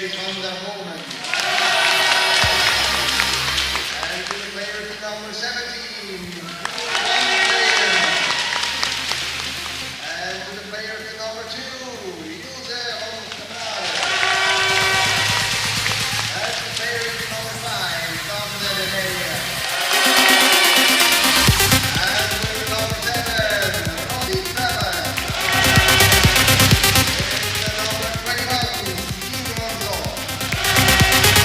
from the moment. And to the player number 17, and to the player number 2, that's the player number 5, from the area. And with number 7, Robbie Trevor. With the number 21, Steve Gonzo. And with the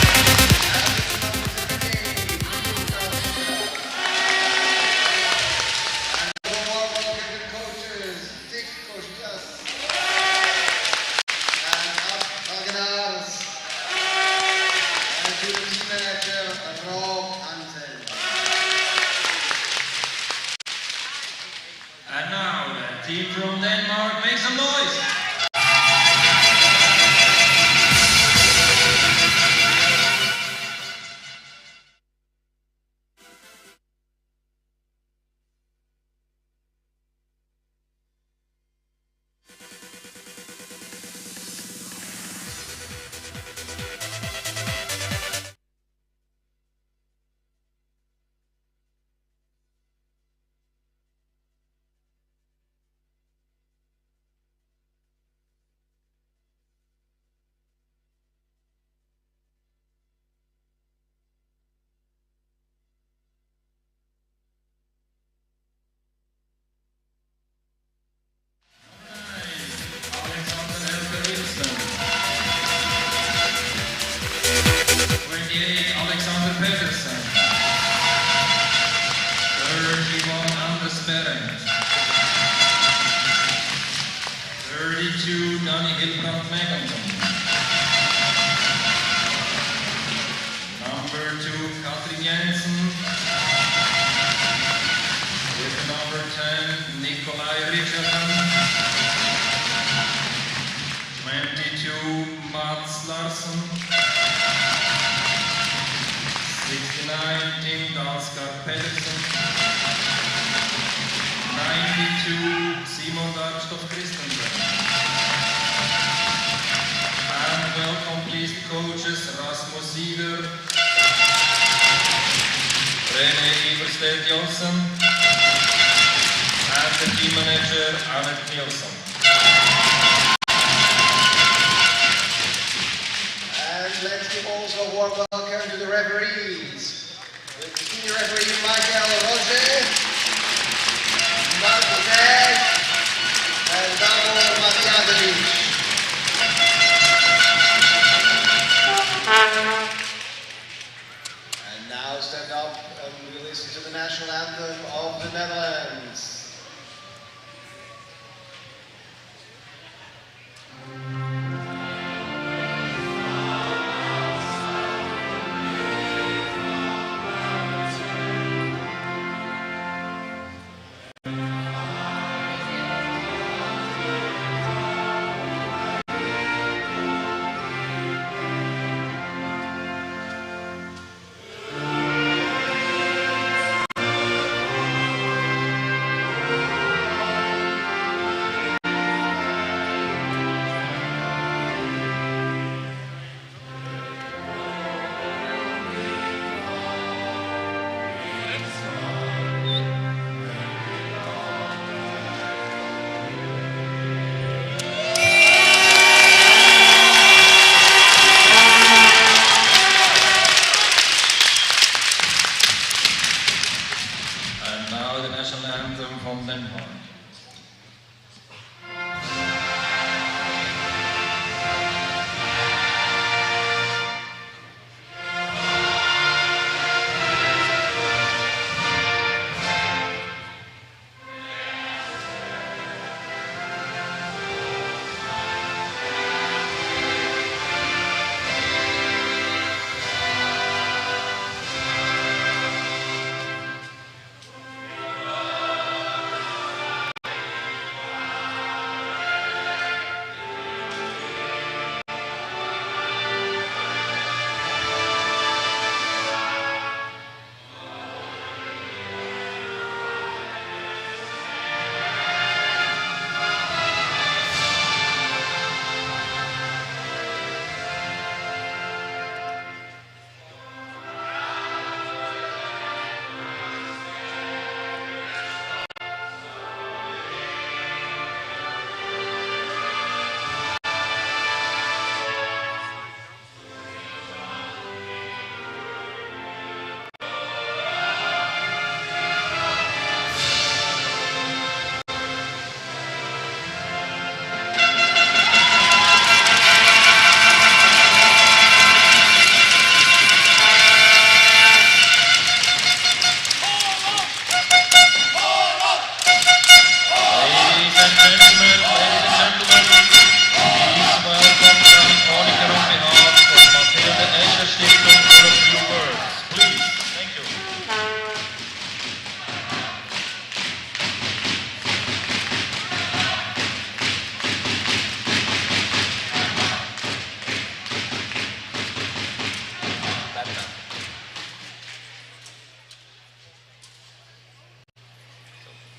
number 17, and the more welcome coaches, 6 coaches. And up Agnes. And to the team manager, Rob Hansen. And now the team from Denmark, make some noise!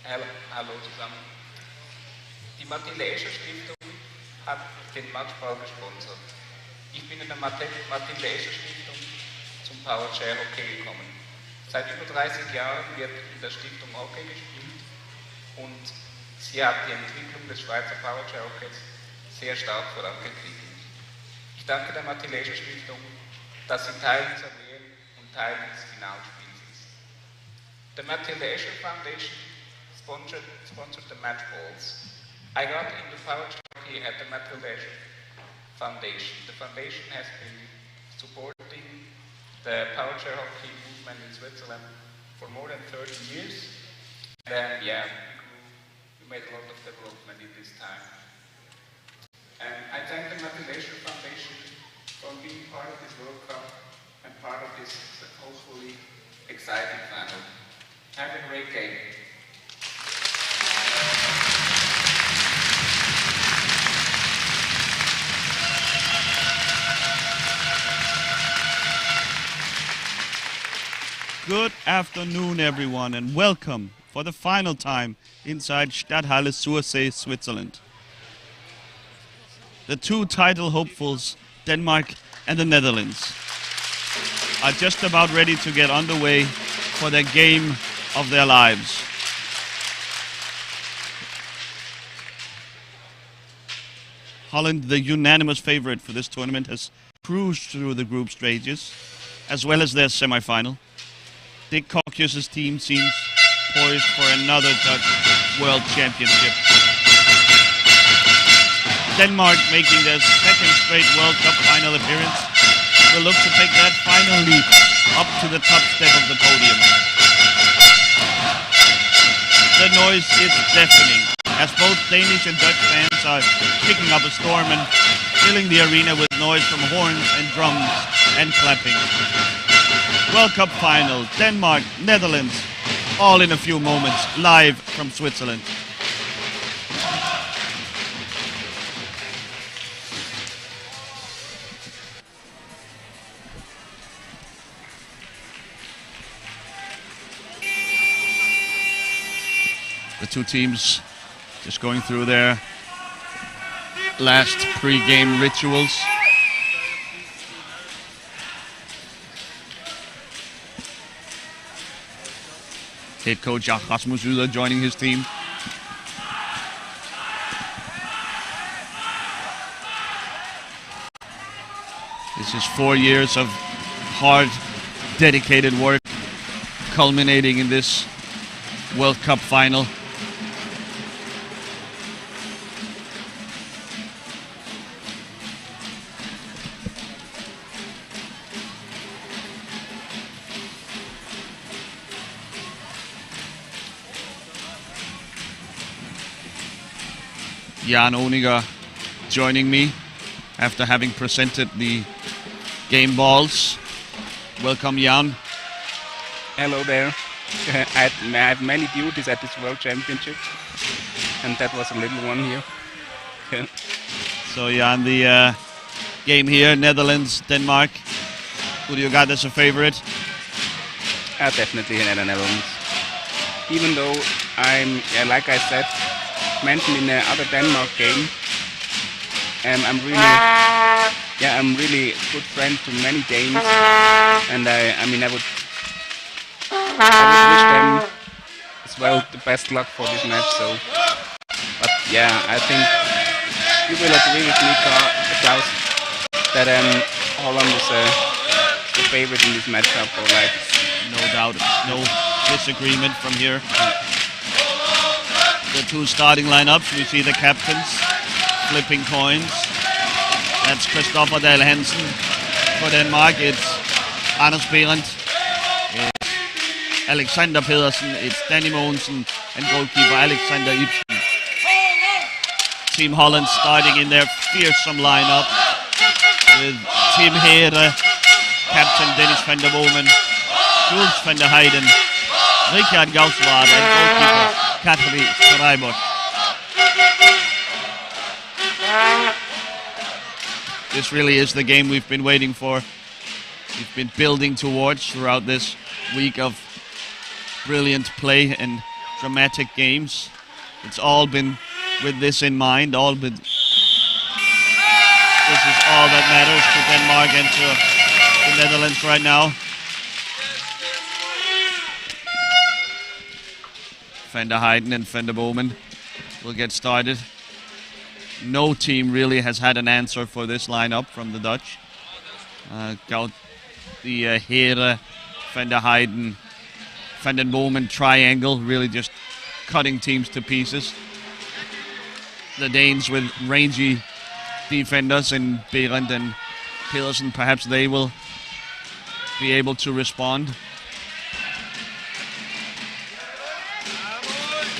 Hallo zusammen. Die Martin-Leischer-Stiftung hat den Matchball gesponsert. Ich bin in der Martin-Leischer-Stiftung zum Powerchair Hockey gekommen. Seit über 30 Jahren wird in der Stiftung Hockey gespielt und sie hat die Entwicklung des Schweizer Powerchair Hockeys sehr stark vorangetrieben. Ich danke der Martin-Leischer-Stiftung, dass sie Teil dieser WM und Teil des Finalspiels ist. The Martin-Leischer Foundation sponsored the match balls. I got into powerchair hockey at the Martin-Leischer Foundation. The foundation has been supporting the powerchair hockey movement in Switzerland for more than 30 years. And we made a lot of development in this time. And I thank the Martin-Leischer Foundation for being part of this World Cup and part of this hopefully exciting final. Have a great game. Good afternoon, everyone, and welcome for the final time inside Stadthalle Sursee, Switzerland. The two title hopefuls, Denmark and the Netherlands, are just about ready to get underway for the game of their lives. Holland, the unanimous favorite for this tournament, has cruised through the group stages, as well as their semi-final. Dick Kokius' team seems poised for another Dutch World Championship. Denmark, making their second straight World Cup final appearance, will look to take that final leap up to the top step of the podium. The noise is deafening, as both Danish and Dutch fans are kicking up a storm and filling the arena with noise from horns and drums and clapping. World Cup final, Denmark, Netherlands, all in a few moments, live from Switzerland. The two teams just going through their last pre-game rituals. Head coach Rasmus Yder joining his team. This is 4 years of hard, dedicated work culminating in this World Cup final. Jan Oniger joining me after having presented the game balls. Welcome, Jan. Hello there. I have many duties at this World Championship, and that was a little one here. So, Jan, the game here, Netherlands, Denmark. Who do you got as a favorite? Definitely the Netherlands. Even though I'm, like I said, mentioned in the other Denmark game, I'm really good friend to many Danes, and I would wish them as well the best luck for this match. So, but yeah, I think you will agree with me, Klaus, that Holland is the favorite in this matchup. Or like, no doubt, no disagreement from here. The two starting lineups, we see the captains flipping coins. That's Christopher Dahl Hansen for Denmark. It's Anders Behrendt. It's Alexander Pedersen. It's Danny Mogensen and goalkeeper Alexander Ibsen. Team Holland starting in their fearsome lineup with Tim Heere, captain Dennis van der Bomen, Jules van der Heijden, Richard Gauswaard and goalkeeper Katri Strijbot. This really is the game we've been waiting for. We've been building towards throughout this week of brilliant play and dramatic games. It's all been with this in mind. This is all that matters to Denmark and to the Netherlands right now. Van der Heijden and Van der Boomen will get started. No team really has had an answer for this lineup from the Dutch. Got the Heren, Van der Heijden, Van den Boomen triangle, really just cutting teams to pieces. The Danes with rangy defenders in Berend and Pedersen, perhaps they will be able to respond.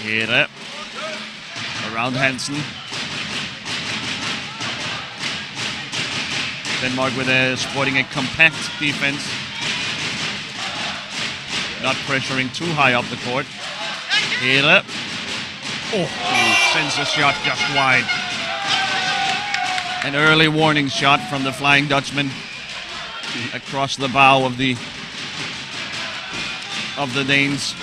Here, around Hansen. Denmark sporting a compact defense. Not pressuring too high up the court. Here. Oh, sends a shot just wide. An early warning shot from the Flying Dutchman across the bow of the Danes.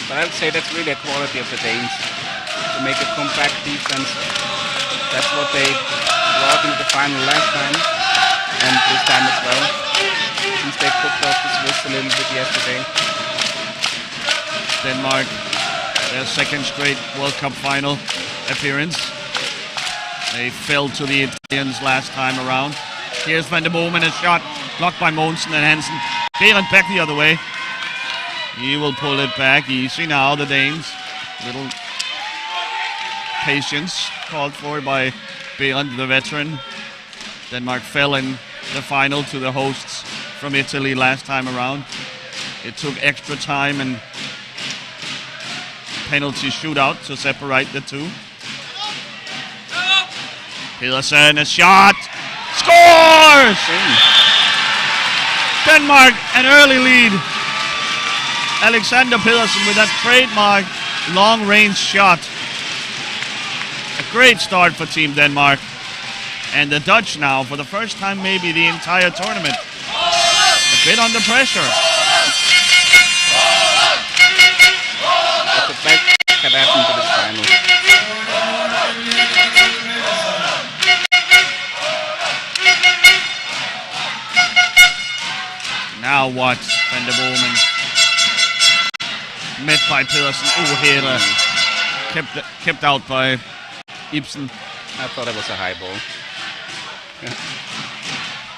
But I would say that's really a quality of the Danes, to make a compact defense. That's what they brought into the final last time, and this time as well, since they cooked off the Swiss a little bit yesterday. Denmark, their second straight World Cup final appearance. They fell to the Italians last time around. Here's Van der Boomen, a shot blocked by Mogensen and Hansen. Berend back the other way. He will pull it back easy now, the Danes. Little patience called for by Berend, the veteran. Denmark fell in the final to the hosts from Italy last time around. It took extra time and penalty shootout to separate the two. Pedersen, a shot, scores! Denmark, an early lead. Alexander Pedersen with that trademark long-range shot. A great start for Team Denmark. And the Dutch now, for the first time maybe the entire tournament, a bit under pressure. But the best can happen to this final. Now what? Van der Boomen. Met by Pedersen. Oh, here. Kept out by Ibsen. I thought it was a high ball.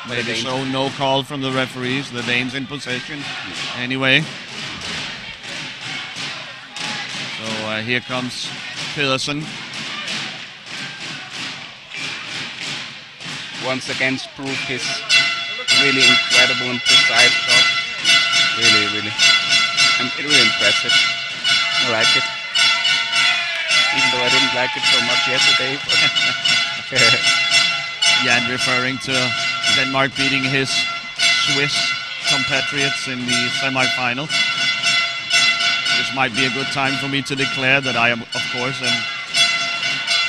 Maybe so. No call from the referees. The Danes in possession. Anyway. So here comes Pedersen. Once again, proved his really incredible and precise shot. Really impressive. I like it. Even though I didn't like it so much yesterday. Jan referring to Denmark beating his Swiss compatriots in the semi-final. This might be a good time for me to declare that I am, of course,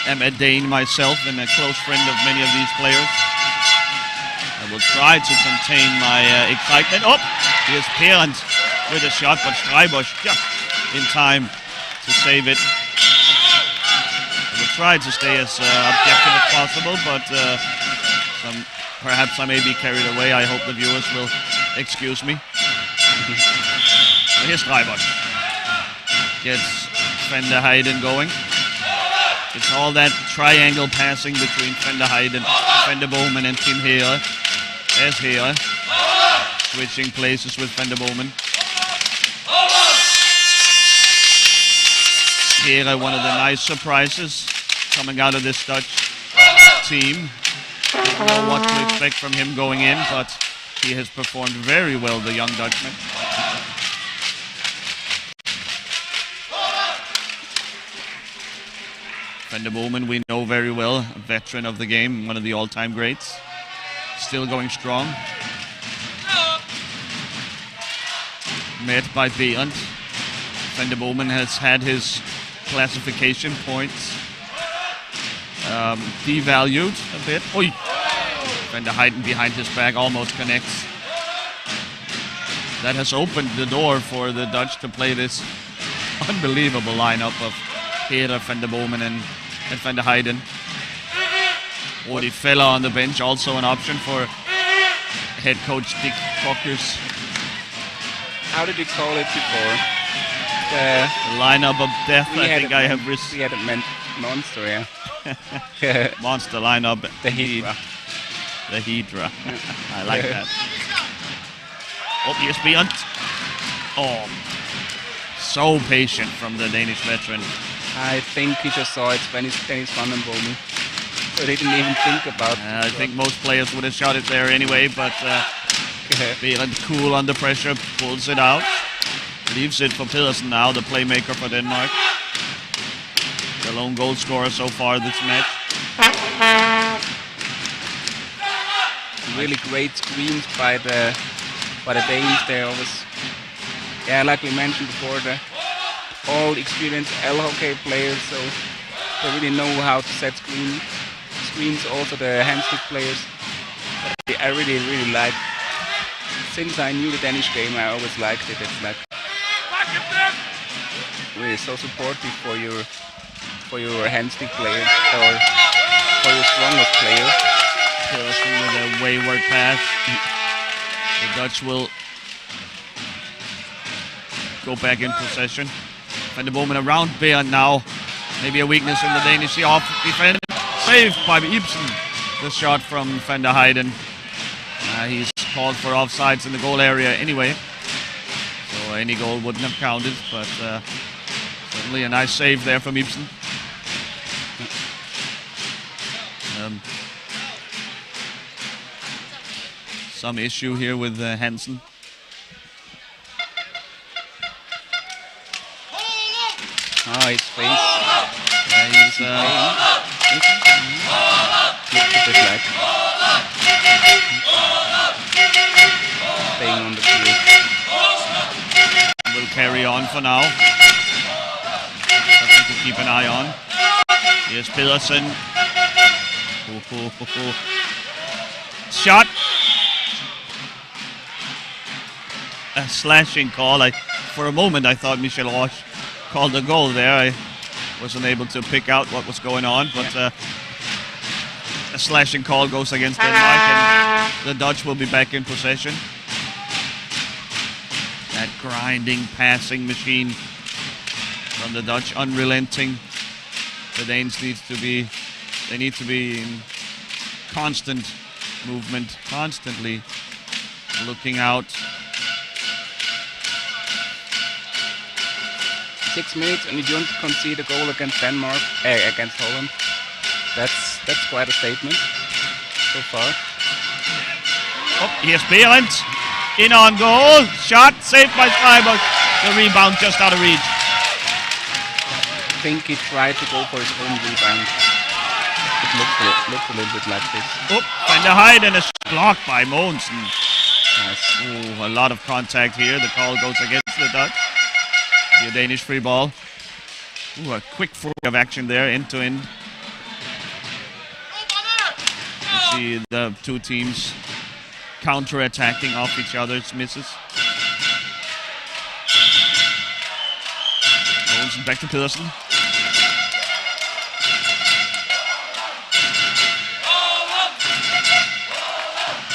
am a Dane myself and a close friend of many of these players. I will try to contain my excitement. Oh, here's Berend with a shot, but Streibosch just in time to save it. I will try to stay as objective as possible, but perhaps I may be carried away. I hope the viewers will excuse me. Here's Streibosch. Gets Van der Heijden going. It's all that triangle passing between Van der Heijden, Van der Boomen and Tim Heren. There's Heren. Switching places with Van der Boomen. Heren, one of the nice surprises coming out of this Dutch team. Don't know what to expect from him going in, but he has performed very well, the young Dutchman. Van der Boomen, we know very well, a veteran of the game, one of the all-time greats. Still going strong. Met by Berend. Van der Boomen has had his classification points devalued a bit. Oy! Van der Heijden behind his back almost connects. that has opened the door for the Dutch to play this unbelievable lineup of Hera, Van der Bomen and Van der Heijden. Odi Feller on the bench, also an option for head coach Dick Fokkers. How did you call it before? The lineup of death, I think I have we had a monster, yeah. monster lineup. The Hydra. The Hydra. I like that. Oh, here's Beyond. Oh, so patient from the Danish veteran. I think he just saw it when he's Van den Bomen. So they didn't even think about it. I think most players would have shot it there anyway, but Beyond cool under pressure, pulls it out. Leaves it for Pedersen now, the playmaker for Denmark. The lone goal scorer so far this match. Really great screens by the Danes. They always, yeah, like we mentioned before, the all experienced L-hockey players, so they really know how to set screens. Also the handstick players. I really like. Since I knew the Danish game, I always liked it. It's like really so supportive for your handstick players or for your strongest players. Pedersen with a wayward pass. The Dutch will go back in possession. Van der Bomen around Beyond now. Maybe a weakness in the Danish off defense. Saved by Ibsen. The shot from Van der Heijden. He's called for offsides in the goal area anyway. So any goal wouldn't have counted, but certainly a nice save there from Ibsen. Some issue here with Hansen. Oh, his face. Yeah, he's looks a bit like staying on the field. Will carry on for now. Something to keep an eye on. Here's Pedersen. Shot. A slashing call. For a moment I thought Michel Roche called a goal there. I wasn't able to pick out what was going on, but a slashing call goes against Denmark, and the Dutch will be back in possession. That grinding passing machine from the Dutch, unrelenting. The Danes need to be in constant movement, constantly looking out. 6 minutes and you don't concede a goal against Denmark, against Holland. That's quite a statement so far. Oh, here's Behrens. In on goal. Shot saved by Freiburg. The rebound just out of reach. I think he tried to go for his own rebound. It looked a little bit like this. Oh, Van der Heijden is blocked by Mogensen. Nice. Ooh, a lot of contact here. The call goes against the Dutch. The Danish free ball. Ooh, a quick flurry of action there, end to end. You see the two teams counter-attacking off each other's misses. Mogensen back to Pedersen.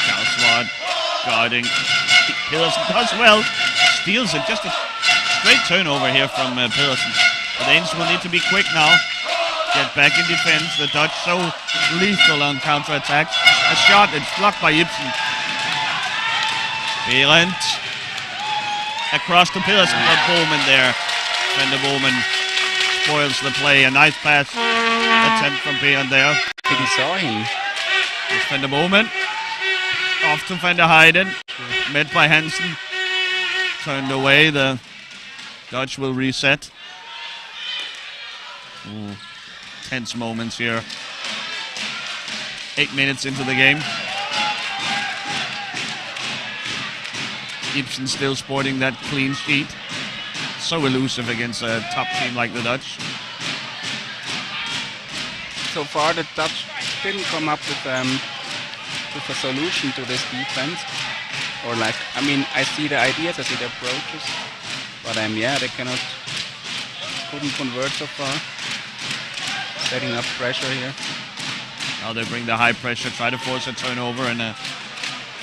Kauswad guarding. Pedersen does well. Steals it. Just a straight turnover here from Pedersen. The Danes will need to be quick now. Get back in defense. The Dutch so lethal on counter-attacks. A shot, it's blocked by Ibsen. Behrens. Across to Pedersen, but Bowman there. Van der Bomen spoils the play. A nice pass attempt from Behrens there. I think he saw him. It's Van der Bomen. Off to Van der Heijden. Met by Hansen. Turned away. The Dutch will reset. Ooh, tense moments here. 8 minutes into the game. Ibsen still sporting that clean sheet. So elusive against a top team like the Dutch. So far the Dutch didn't come up with a solution to this defense. Or like, I mean, I see the ideas, I see the approaches, but yeah, they couldn't convert so far. Setting up pressure here. Now they bring the high pressure, try to force a turnover and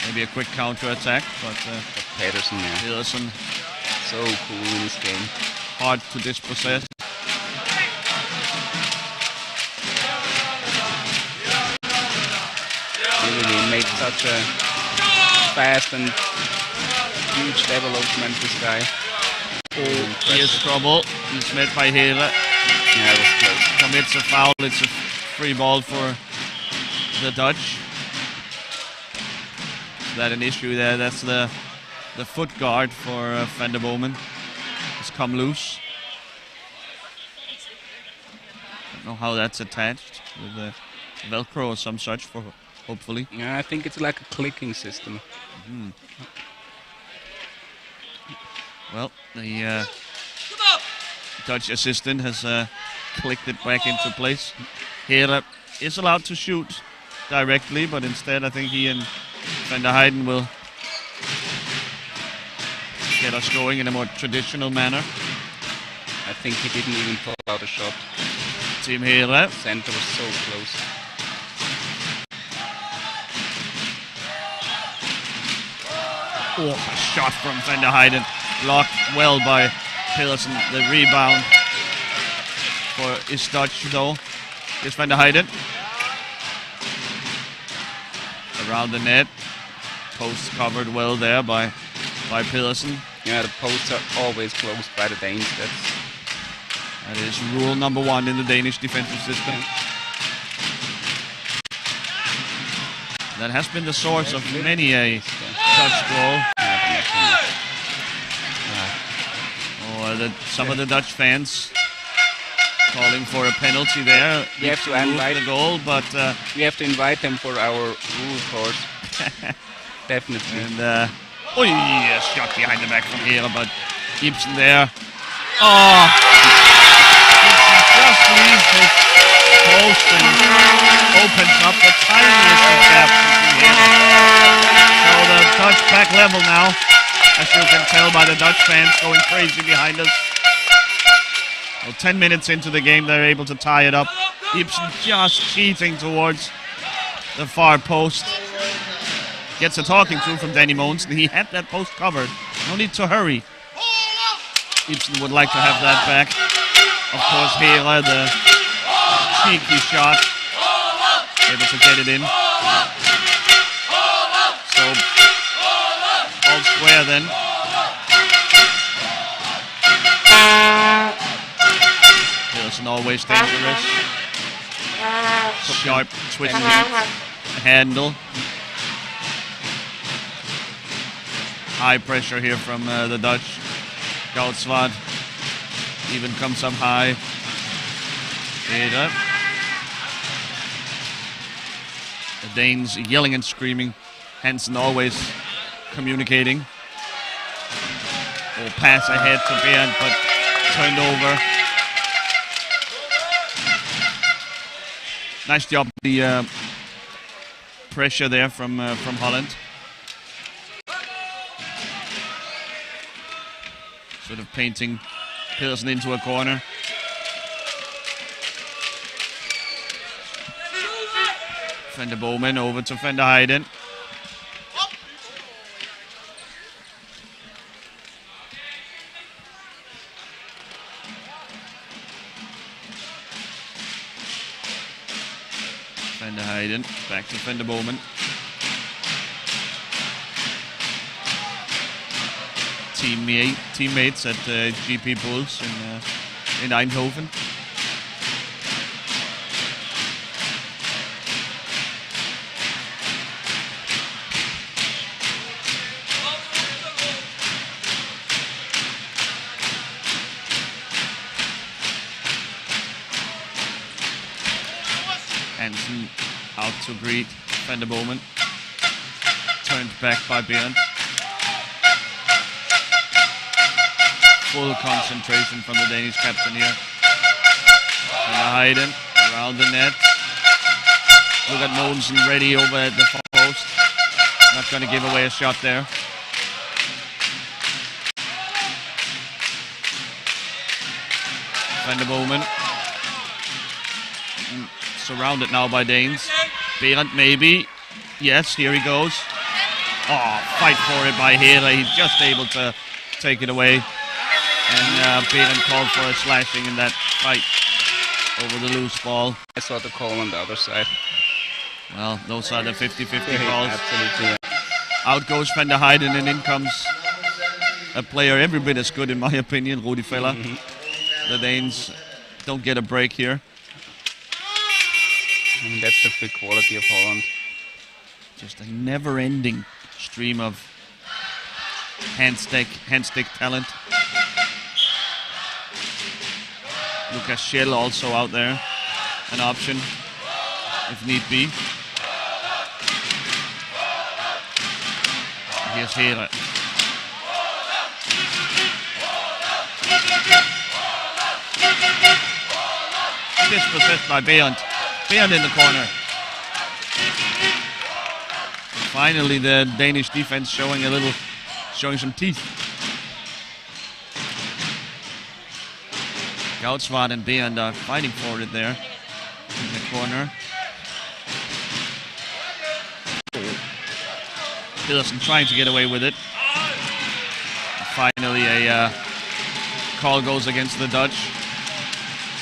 maybe a quick counter attack, but Pedersen, yeah. Pedersen So cool in this game. hard to dispossess. He really made such a fast and huge development, this guy. He is trouble. He's met by Hela. Yeah, it was close. Commits a foul. It's a free ball for the Dutch. Is that an issue there? That's the foot guard for Van der Boomen. It's come loose. Don't know how that's attached with a Velcro or some such, for hopefully. Yeah, I think it's like a clicking system. Well, the Dutch assistant has clicked it back into place. Hera is allowed to shoot directly, but instead I think he and Van der Heijden will get us going in a more traditional manner. I think he didn't even pull out a shot. Team Hera. Center was so close. Oh, a shot from Van der Heijden. Blocked well by Pedersen. The rebound for is Dutch though. Here's Van der Heijden. Around the net. Post covered well there by Pedersen. Yeah, the posts are always closed by the Danes. That is rule number 1 in the Danish defensive system. That has been the source of many a Dutch goal. Some of the Dutch fans calling for a penalty there. We have to invite the goal, but we have to invite them for our rule course. Definitely. And a shot behind the back from here, but Ibsen there. Oh, Ibsen just leaves his post and opens up the tiniest of gaps between him. So the Dutch back level now, as you can tell by the Dutch fans going crazy behind us. Well, 10 minutes into the game, they're able to tie it up. Ibsen just cheating towards the far post. Gets a talking to from Danny Mogensen. He had that post covered. No need to hurry. Ibsen would like to have that back. Of course, Hera, the cheeky shot. Able to get it in. So, all square then. Pedersen always dangerous. Sharp twisting handle. High pressure here from the Dutch. Goudswart even comes up high. Hera. The Danes yelling and screaming. Hansen always communicating. Oh, pass ahead to Bernd, but turned over. Nice job, the pressure there from Holland. Sort of painting Pedersen into a corner. Van der Boomen over to Van der Heijden. Van der Heijden back to Van der Boomen. Teammates at GP Bulls in Eindhoven. Hansen out to greet Van der Boomen. Turned back by Bernd. Full concentration from the Danish captain here. Van der Heijden around the net. Look at Mogensen ready over at the far post. Not going to give away a shot there. Van der Boomen. Surrounded now by Danes. Berendt maybe. Yes, here he goes. Oh, fight for it by Hera. He's just able to take it away. And Berendt called for a slashing in that fight over the loose ball. I saw the call on the other side. Well, those are the 50-50 calls. Absolutely. Out goes Van der Heijden and in comes a player every bit as good in my opinion, Rudi Feller. The Danes don't get a break here. And that's the big quality of Holland. Just a never-ending stream of hand-stick talent. Lucas Schell also out there, an option if need be. Here's Hera. Dispossessed by Berendt. Berendt in the corner. Finally, the Danish defense showing some teeth. Goudswaard and Berendt are fighting for it there in the corner. Pedersen trying to get away with it. Finally, a call goes against the Dutch.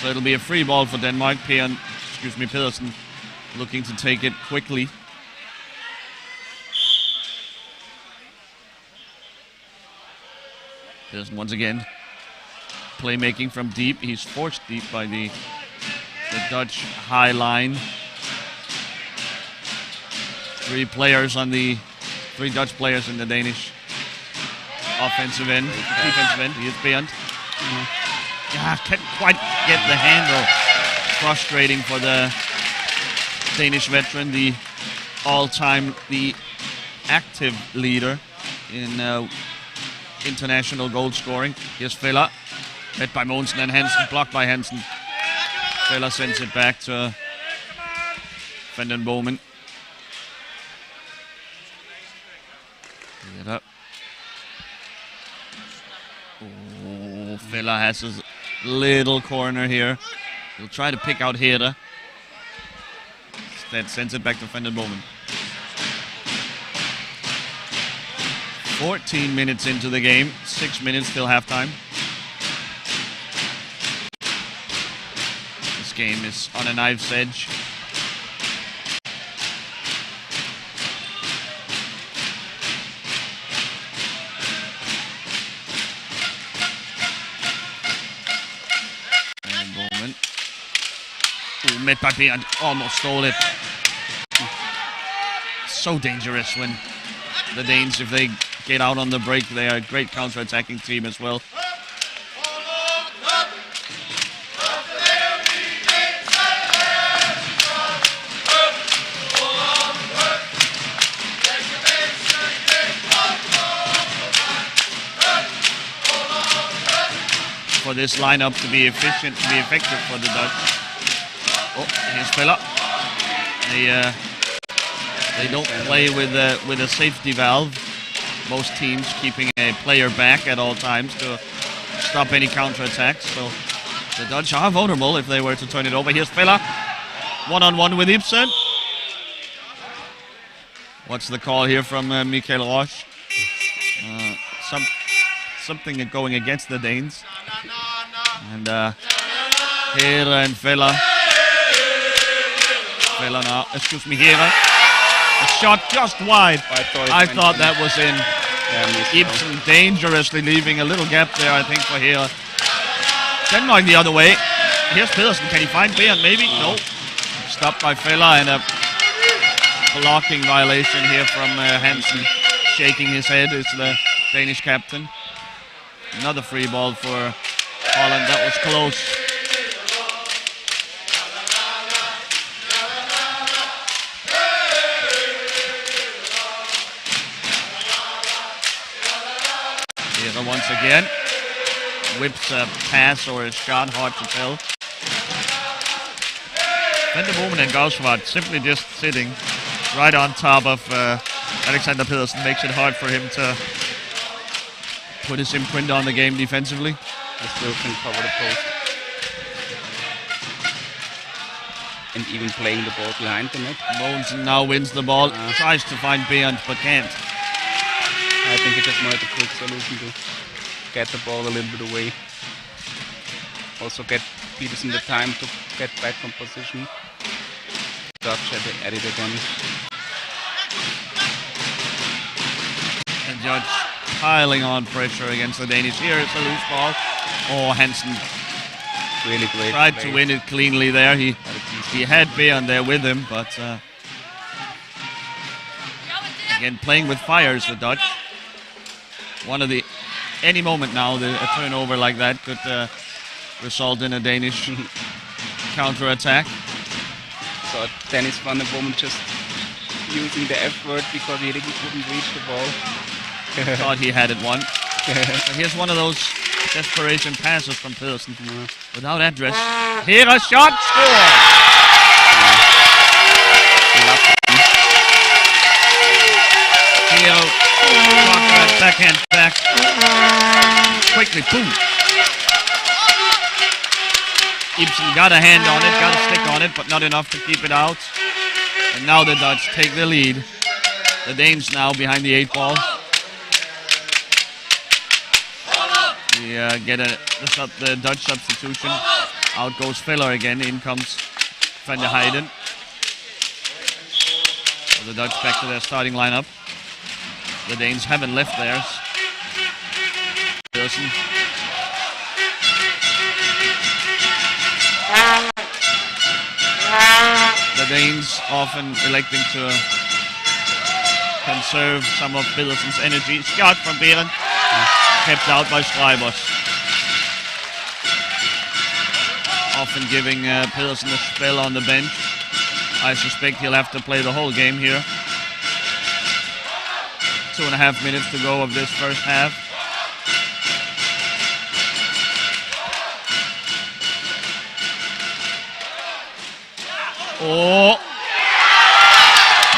So it'll be a free ball for Denmark. Pedersen looking to take it quickly. Pedersen once again. Playmaking from deep. He's forced deep by the Dutch high line. Three Dutch players in the Danish defensive end. Here's Berendt. Can't quite get the handle. Frustrating for the Danish veteran, the active leader in international goal scoring. Here's Feller. Hit by Mogensen and Hansen, blocked by Hansen. Feller sends it back to Van den Boomen. Get up. Oh, Feller has his little corner here. He'll try to pick out Hera. Instead sends it back to Van den Boomen. 14 minutes into the game, 6 minutes till halftime. This game is on a knife's edge. Met by Berendt, almost stole it. So dangerous when the Danes, if they get out on the break, they are a great counter-attacking team as well. For this lineup to be efficient, to be effective for the Dutch. Oh, here's Feller. They don't play with a safety valve. Most teams keeping a player back at all times to stop any counterattacks. So the Dutch are vulnerable if they were to turn it over. Here's Feller. One-on-one with Ibsen. What's the call here from Michael Roche? Something going against the Danes. And Hera and Feller. Feller now, Hera. A shot just wide. I thought that was in. Ibsen dangerously leaving a little gap there, I think, for Hera. Denmark the other way. Here's Pedersen. Can he find Berendt? Maybe? No. Stopped by Feller and a blocking violation here from Hansen. Shaking his head is the Danish captain. Another free ball for Holland. That was close. Once again, whips a pass or a shot, hard to tell. Van der Boomen and Goudswaard simply just sitting right on top of Alexander Pedersen. Makes it hard for him to put his imprint on the game defensively. I still can cover the post. and even playing the ball behind the net. Mogensen now wins the ball, tries to find Bernd, but can't. I think it is more the quick solution to get the ball a little bit away. Also get Peterson the time to get back from position. Dutch at it again. And Judge piling on pressure against the Danish. Here is a loose ball. Oh, Hansen Really great tried play. to win it cleanly there. He had Bernd there with him, but again playing with fire is the Dutch. Any moment now, a turnover like that could result in a Danish counter-attack. So Dennis van der Bomen just using the effort because he couldn't reach the ball. Thought he had it won. And here's one of those desperation passes from Peterson without address. Here a shot, score! Theo, backhand back. Quickly, boom. Ibsen got a hand on it, got a stick on it, but not enough to keep it out. And now the Dutch take the lead. The Danes now behind the 8 ball. We get the Dutch substitution. Out goes Filler again. In comes Van der Heijden. So the Dutch back to their starting lineup. The Danes haven't left theirs. Pearson. The Danes often electing to conserve some of Peterson's energy. Shot from Bernd. Kept out by Schreibers. Often giving Peterson a spell on the bench. I suspect he'll have to play the whole game here. 2.5 minutes to go of this first half. Oh!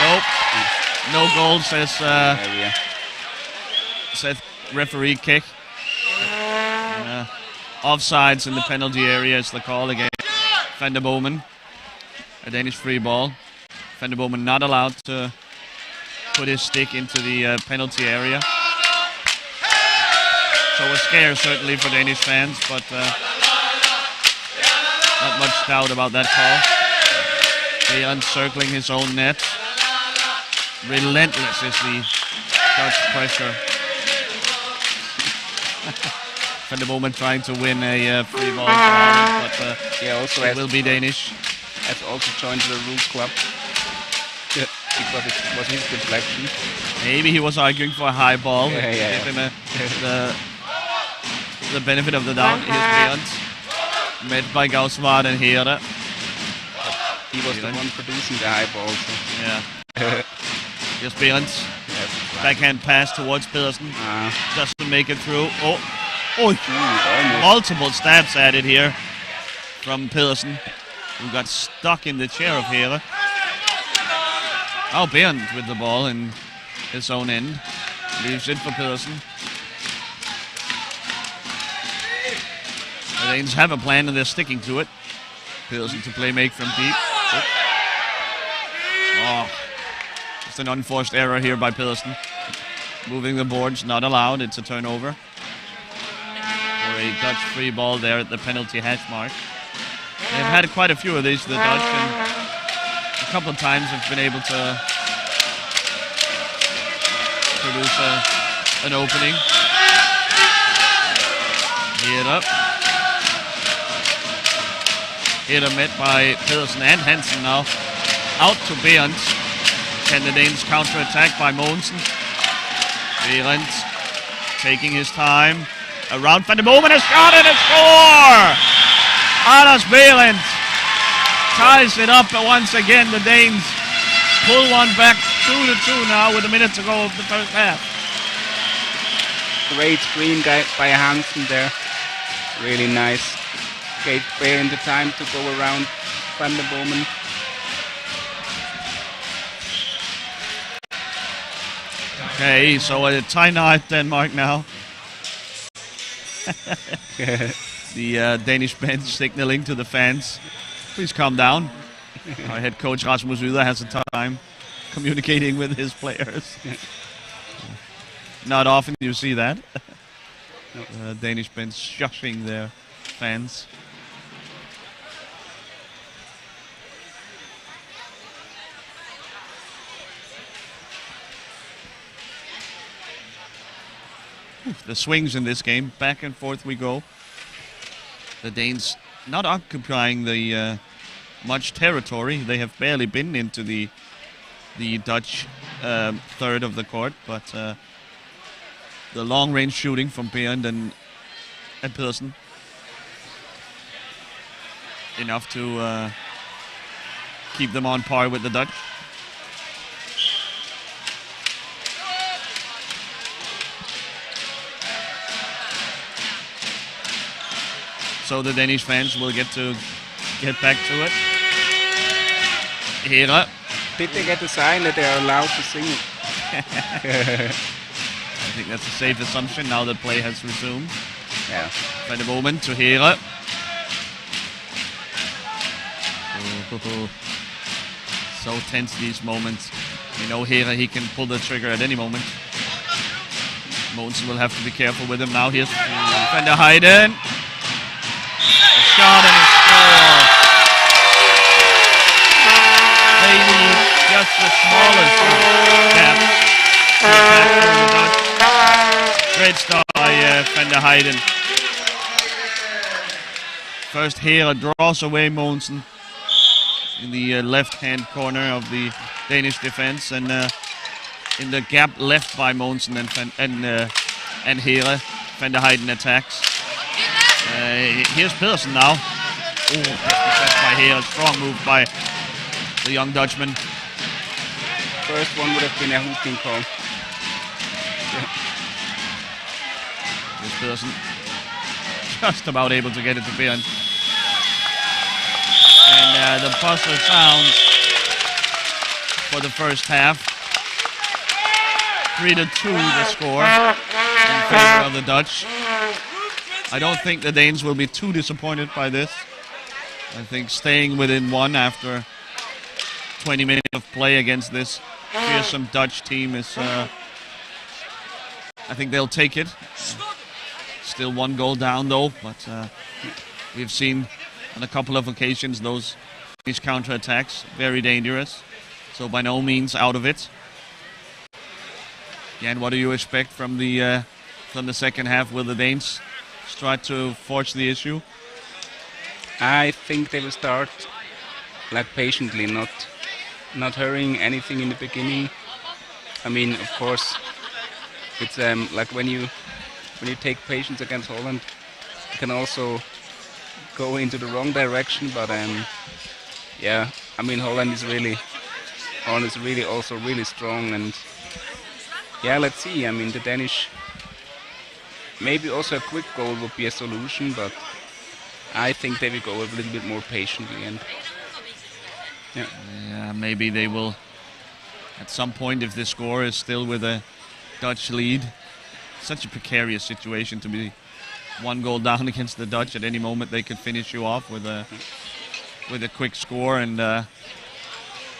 Nope. No goal, says referee kick. Offsides in the penalty area is the call again. Van der Bomen. A Danish free ball. Van der Bomen not allowed to put his stick into the penalty area. So a scare certainly for Danish fans, but not much doubt about that call. He encircling his own net. Relentless is the Dutch pressure. Van der Bomen trying to win a free ball, but also it will be Danish. Has also joined the rules club because it was his deflection. Maybe he was arguing for a high ball. Yeah. Give him the benefit of the doubt. Here's Bernd. Met by Gausward and Herde. He was the one producing the high ball. So. Yeah. Here's Bernd. Backhand pass towards Peterson. Doesn't make it through. Multiple stabs at it here from Peterson, who got stuck in the chair of Herde. Now Bernd with the ball in his own end. Leaves it for Peterson. The Danes have a plan and they're sticking to it. Peterson to play make from deep. Just an unforced error here by Peterson. Moving the boards, not allowed. It's a turnover. For a Dutch free ball there at the penalty hash mark. They've had quite a few of these, the Dutch, and a couple of times have been able to produce an opening. Herde met by Peterson and Hansen now. Out to Bernd. Can the Danes counter-attack by Mogensen? Bernd taking his time. Around Van der Bomen, a shot and a score! Anders Bernd ties it up once again. The Danes pull one back 2-2 now with a minute to go of the first half. Great screen by Hansen there. Really nice. Gave Bernd the time to go around Van der Bomen. Okay, so a tie now at Denmark now. The Danish bench signaling to the fans, please calm down. Our head coach Rasmus Uda has a tough time communicating with his players. Not often you see that. Danish bench shushing their fans. The swings in this game, back and forth we go. The Danes not occupying the much territory. They have barely been into the Dutch third of the court, but the long-range shooting from Bernd and Pedersen enough to keep them on par with the Dutch. So the Danish fans will get back to it. Here. Did they get a sign that they are allowed to sing it? I think that's a safe assumption now that play has resumed. Yeah. Find a moment to Here. So tense these moments. You know Here, he can pull the trigger at any moment. Mogensen will have to be careful with him now. Here's Van der Heijden. A shot and a score. They need just the smallest gap. Great start by Van der Heijden. First Here draws away Mogensen in the left-hand corner of the Danish defense, and in the gap left by Mogensen and Here, Van der Heijden attacks. Here's Pedersen now. Oh, that's by Here. Strong move by the young Dutchman. First one would have been a hooking call. Here's Pedersen. Just about able to get it to Bernd. And the buzzer sounds for the first half. 3-2 the score in favor of the Dutch. I don't think the Danes will be too disappointed by this. I think staying within one after 20 minutes of play against this fearsome Dutch team is, I think they'll take it. Still one goal down though, but we've seen on a couple of occasions those Danish counter-attacks, very dangerous. So by no means out of it. Jan, what do you expect from the second half? Will the Danes try to force the issue? I think they will start like patiently, not hurrying anything in the beginning. I mean, of course, it's like when you take patience against Holland, you can also go into the wrong direction. But yeah, I mean Holland is really also really strong, and yeah, let's see. I mean the Danish, maybe also a quick goal would be a solution, but I think they will go a little bit more patiently, and yeah, maybe they will at some point, if the score is still with a Dutch lead. Such a precarious situation to be one goal down against the Dutch. At any moment they could finish you off with a quick score and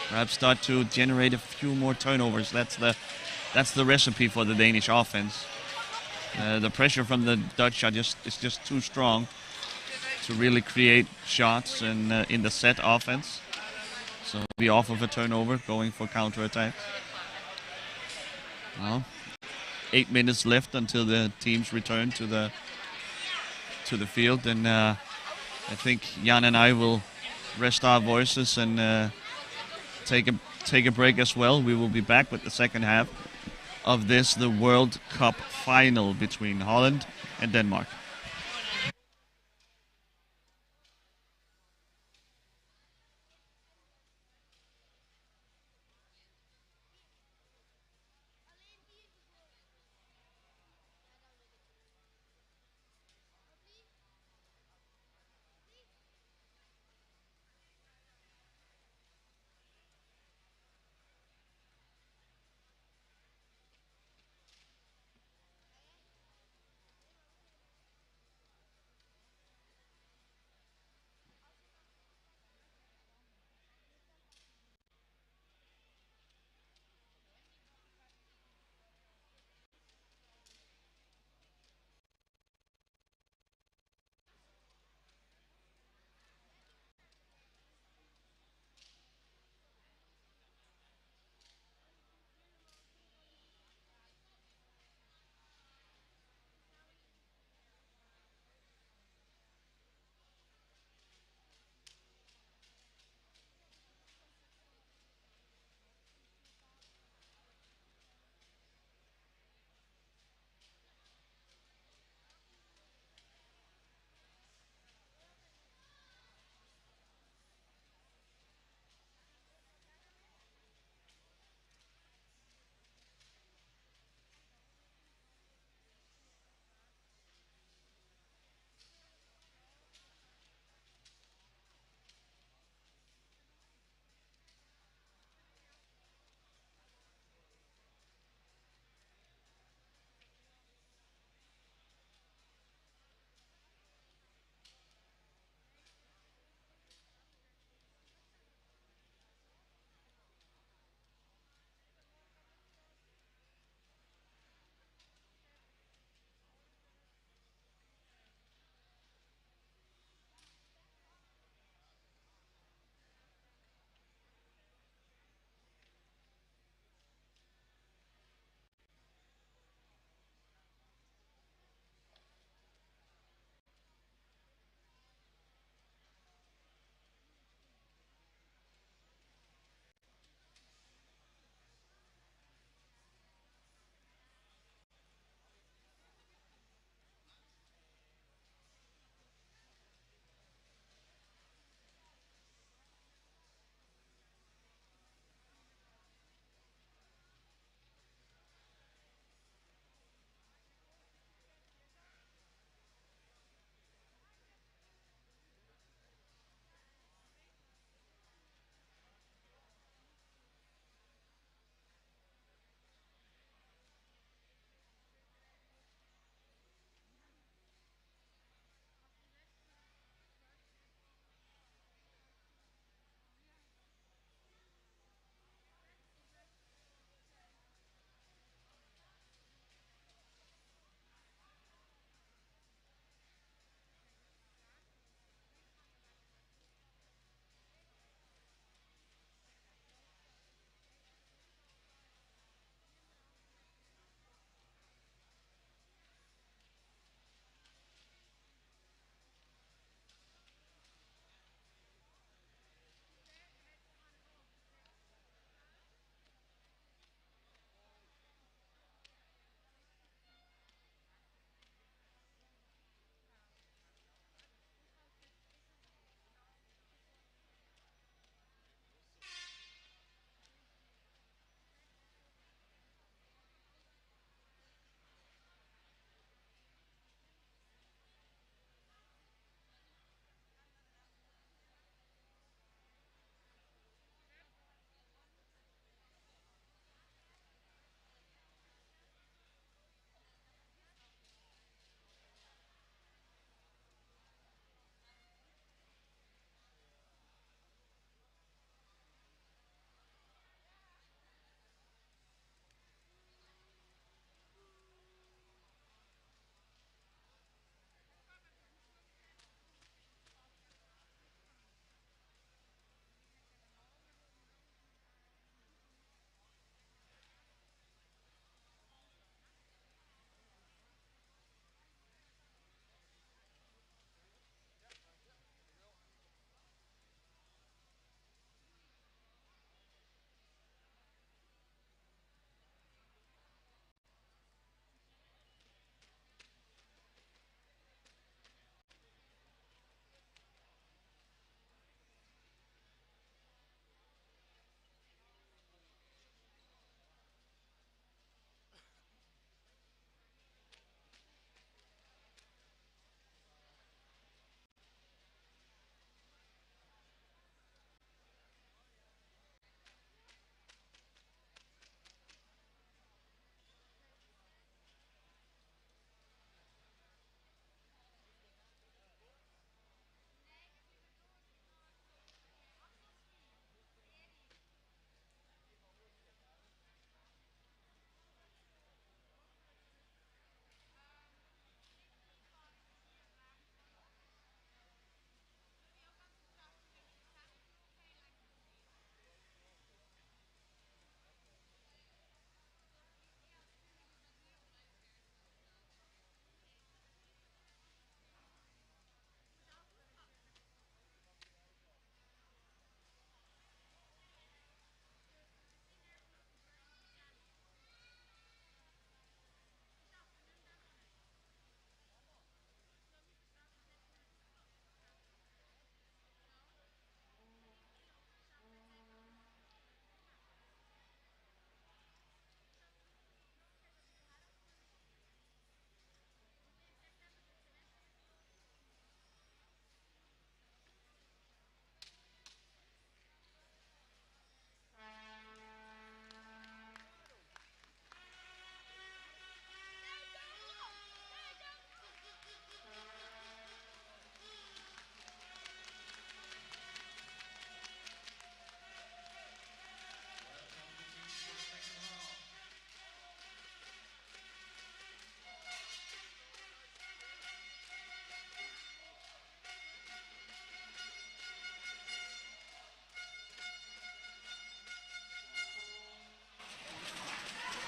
perhaps start to generate a few more turnovers. That's the recipe for the Danish offense. The pressure from the Dutch is just too strong to really create shots in the set offense. So be off of a turnover, going for counter-attacks. Well, 8 minutes left until the teams return to the field, and I think Jan and I will rest our voices and take a break as well. We will be back with the second half of the World Cup final between Holland and Denmark.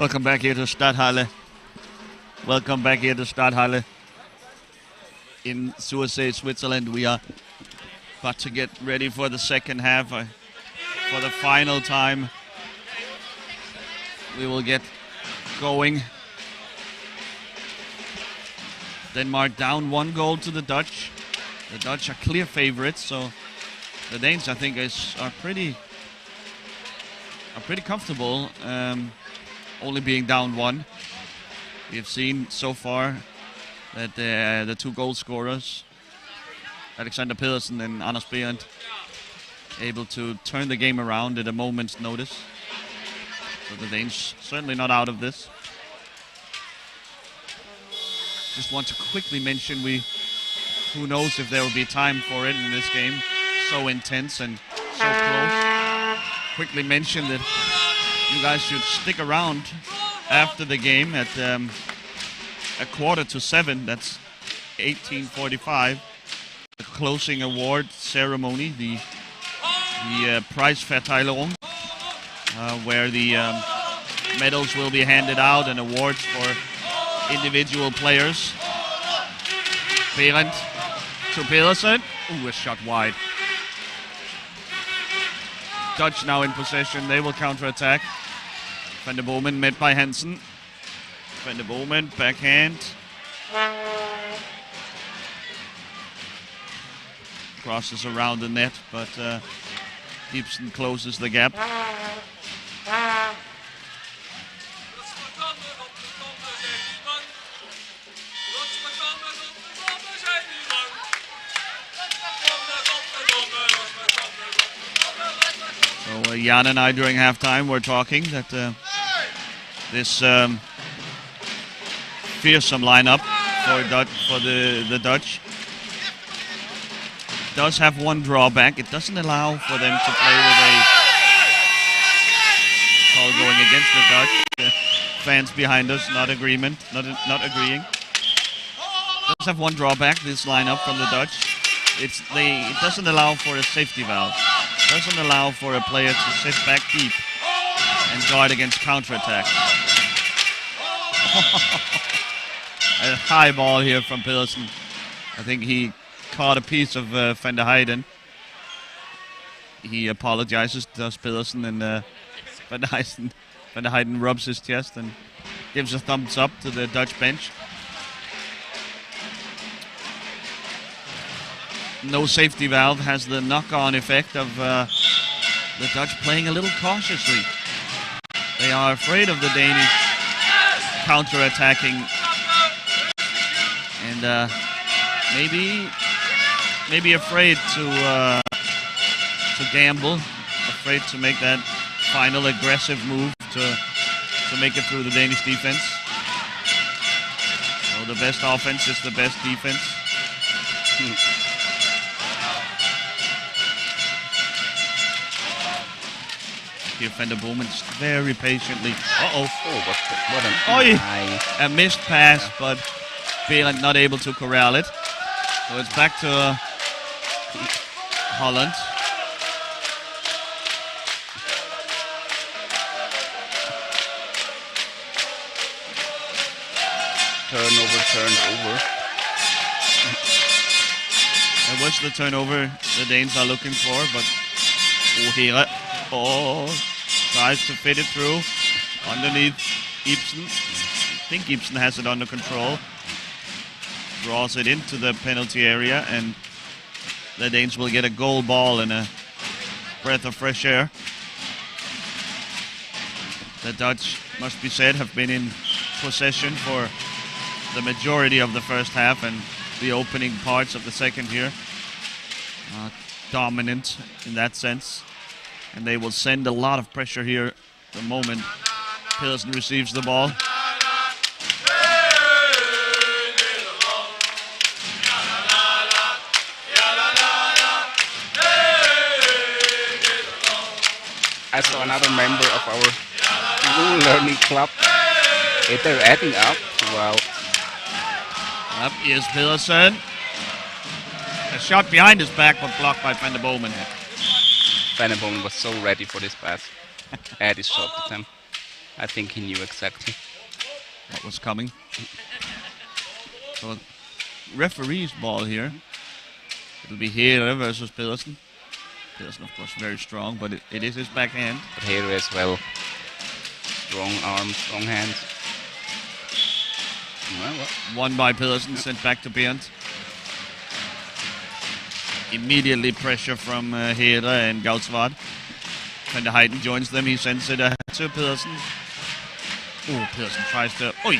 Welcome back here to Stadthalle. Welcome back here to Stadthalle in Sursee, Switzerland. We are about to get ready for the second half. For the final time, we will get going. Denmark down 1 goal to the Dutch. The Dutch are clear favorites, so the Danes, I think, are pretty comfortable, only being down 1. We have seen so far that the 2 goal scorers, Alexander Pedersen and Anders Behrendt, able to turn the game around at a moment's notice. So the Danes certainly not out of this. Just want to quickly mention, who knows if there will be time for it in this game. So intense and so close. Quickly mention that you guys should stick around after the game at 6:45. That's 18:45. The closing award ceremony, the Preisverteilung, where the medals will be handed out and awards for individual players. Behrendt to Pedersen. Ooh, a shot wide. Dutch now in possession. They will counter-attack. Van der Bomen met by Hansen. Van der Bomen, backhand. Crosses around the net, but Ibsen closes the gap. So Jan and I during halftime were talking that this fearsome lineup for the Dutch does have one drawback. It doesn't allow for them to play with a call going against the Dutch. The fans behind us not agreeing. It does have one drawback, this lineup from the Dutch. It doesn't allow for a safety valve. It doesn't allow for a player to sit back deep and guard against counterattack. A high ball here from Pedersen. I think he caught a piece of Van der Heijden. He apologizes, does Pedersen, and Van der Heijden rubs his chest and gives a thumbs up to the Dutch bench. No safety valve has the knock-on effect of the Dutch playing a little cautiously. They are afraid of the Danish counter-attacking, and maybe afraid to gamble, afraid to make that final aggressive move to make it through the Danish defense. So the best offense is the best defense. Here Van der Bomen just very patiently. Uh-oh. Oh, what an nice. A missed pass, but Behrendt not able to corral it. So it's back to Holland. Turnover. That was the turnover the Danes are looking for, but O'Hare tries to fit it through underneath Ibsen. I think Ibsen has it under control. Draws it into the penalty area, and the Danes will get a goal ball and a breath of fresh air. The Dutch, must be said, have been in possession for the majority of the first half and the opening parts of the second here. Dominant in that sense. And they will send a lot of pressure here the moment Pedersen receives the ball. I saw another member of our rule learning club. They're adding up. Wow. Up is Pedersen. A shot behind his back, but blocked by Van der Bomen. Van der Bomen was so ready for this pass. Had his shot at him. I think he knew exactly. what was coming. So referee's ball here. It'll be Here versus Pedersen. Pedersen, of course, very strong, but it is his backhand. But here as well. Strong arms, strong hands. Well, Won by Pedersen, sent back to Bernd. Immediately pressure from Here and Gautsvard. Van der Heijden joins them. He sends it ahead to Pedersen. Oh, Pedersen tries to... Oh,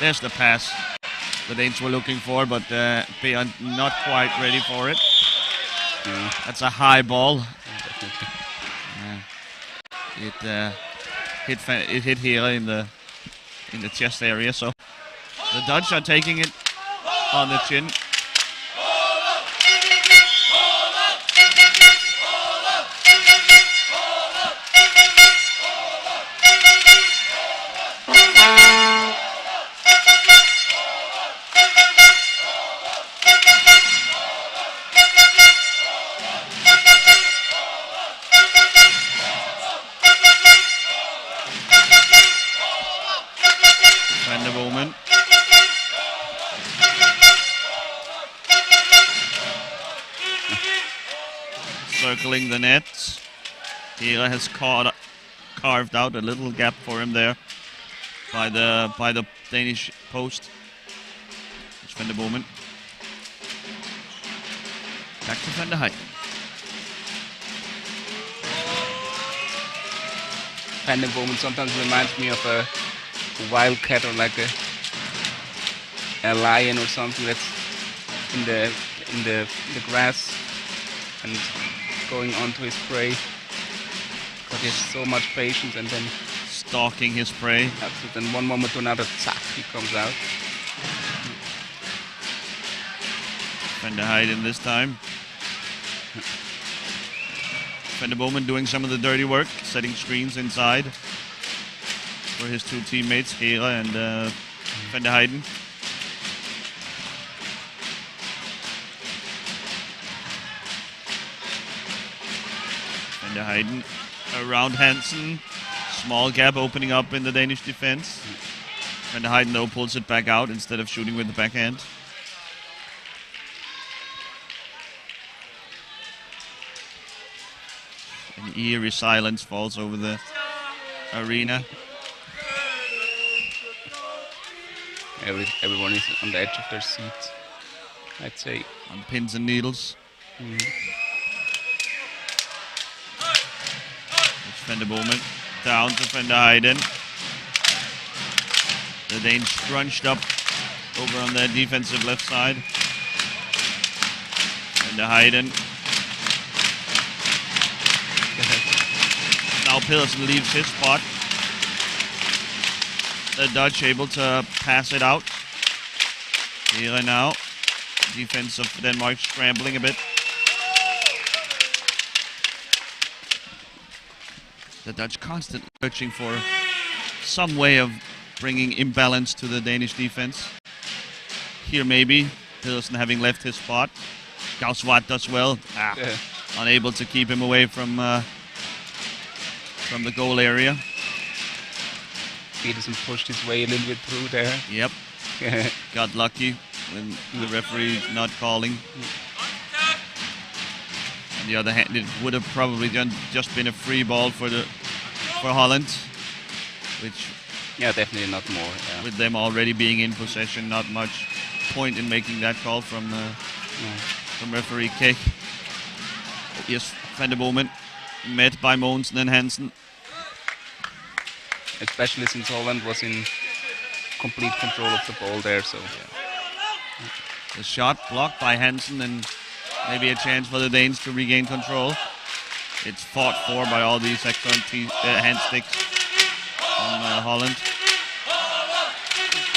there's the pass the Danes were looking for, but Bernd not quite ready for it. That's a high ball. definitely. It hit Here in the chest area, so the Dutch are taking it on the chin. Van der Bomen. Circling the net. Here has carved out a little gap for him there by the Danish post. It's Van der Bomen. Back to Van der Heijden. Van der Bomen sometimes reminds me of a wildcat or like a lion or something that's in the grass and going on to his prey. Because he has so much patience and then Stalking his prey. then one moment to another, zack, he comes out. Van der Heijden this time. Van der Bomen doing some of the dirty work, setting screens inside for his two teammates, Here and Van der Heijden. Van der Heijden around Hansen. Small gap opening up in the Danish defense. Van der Heijden though pulls it back out instead of shooting with the backhand. An eerie silence falls over the arena. Everyone is on the edge of their seats, I'd say. On pins and needles. It's Van der Bomen down to Van der Heijden. The Danes scrunched up over on their defensive left side. Van der Heijden. Now Pedersen leaves his spot. The Dutch able to pass it out. Here now. Defense of Denmark scrambling a bit. The Dutch constantly searching for some way of bringing imbalance to the Danish defense. Here maybe, Pedersen having left his spot. Gautsvard does well. Unable to keep him away from the goal area. Pedersen pushed his way a little bit through there. Yep. Got lucky when the referee not calling. On the other hand, it would have probably just been a free ball for Holland, which Yeah, definitely not more. Yeah. with them already being in possession, not much point in making that call from referee Kek. Yes, Van der Bomen met by Mogensen and Hansen. Especially since Holland was in complete control of the ball there, so The shot blocked by Hansen and maybe a chance for the Danes to regain control. It's fought for by all these excellent hand sticks from Holland.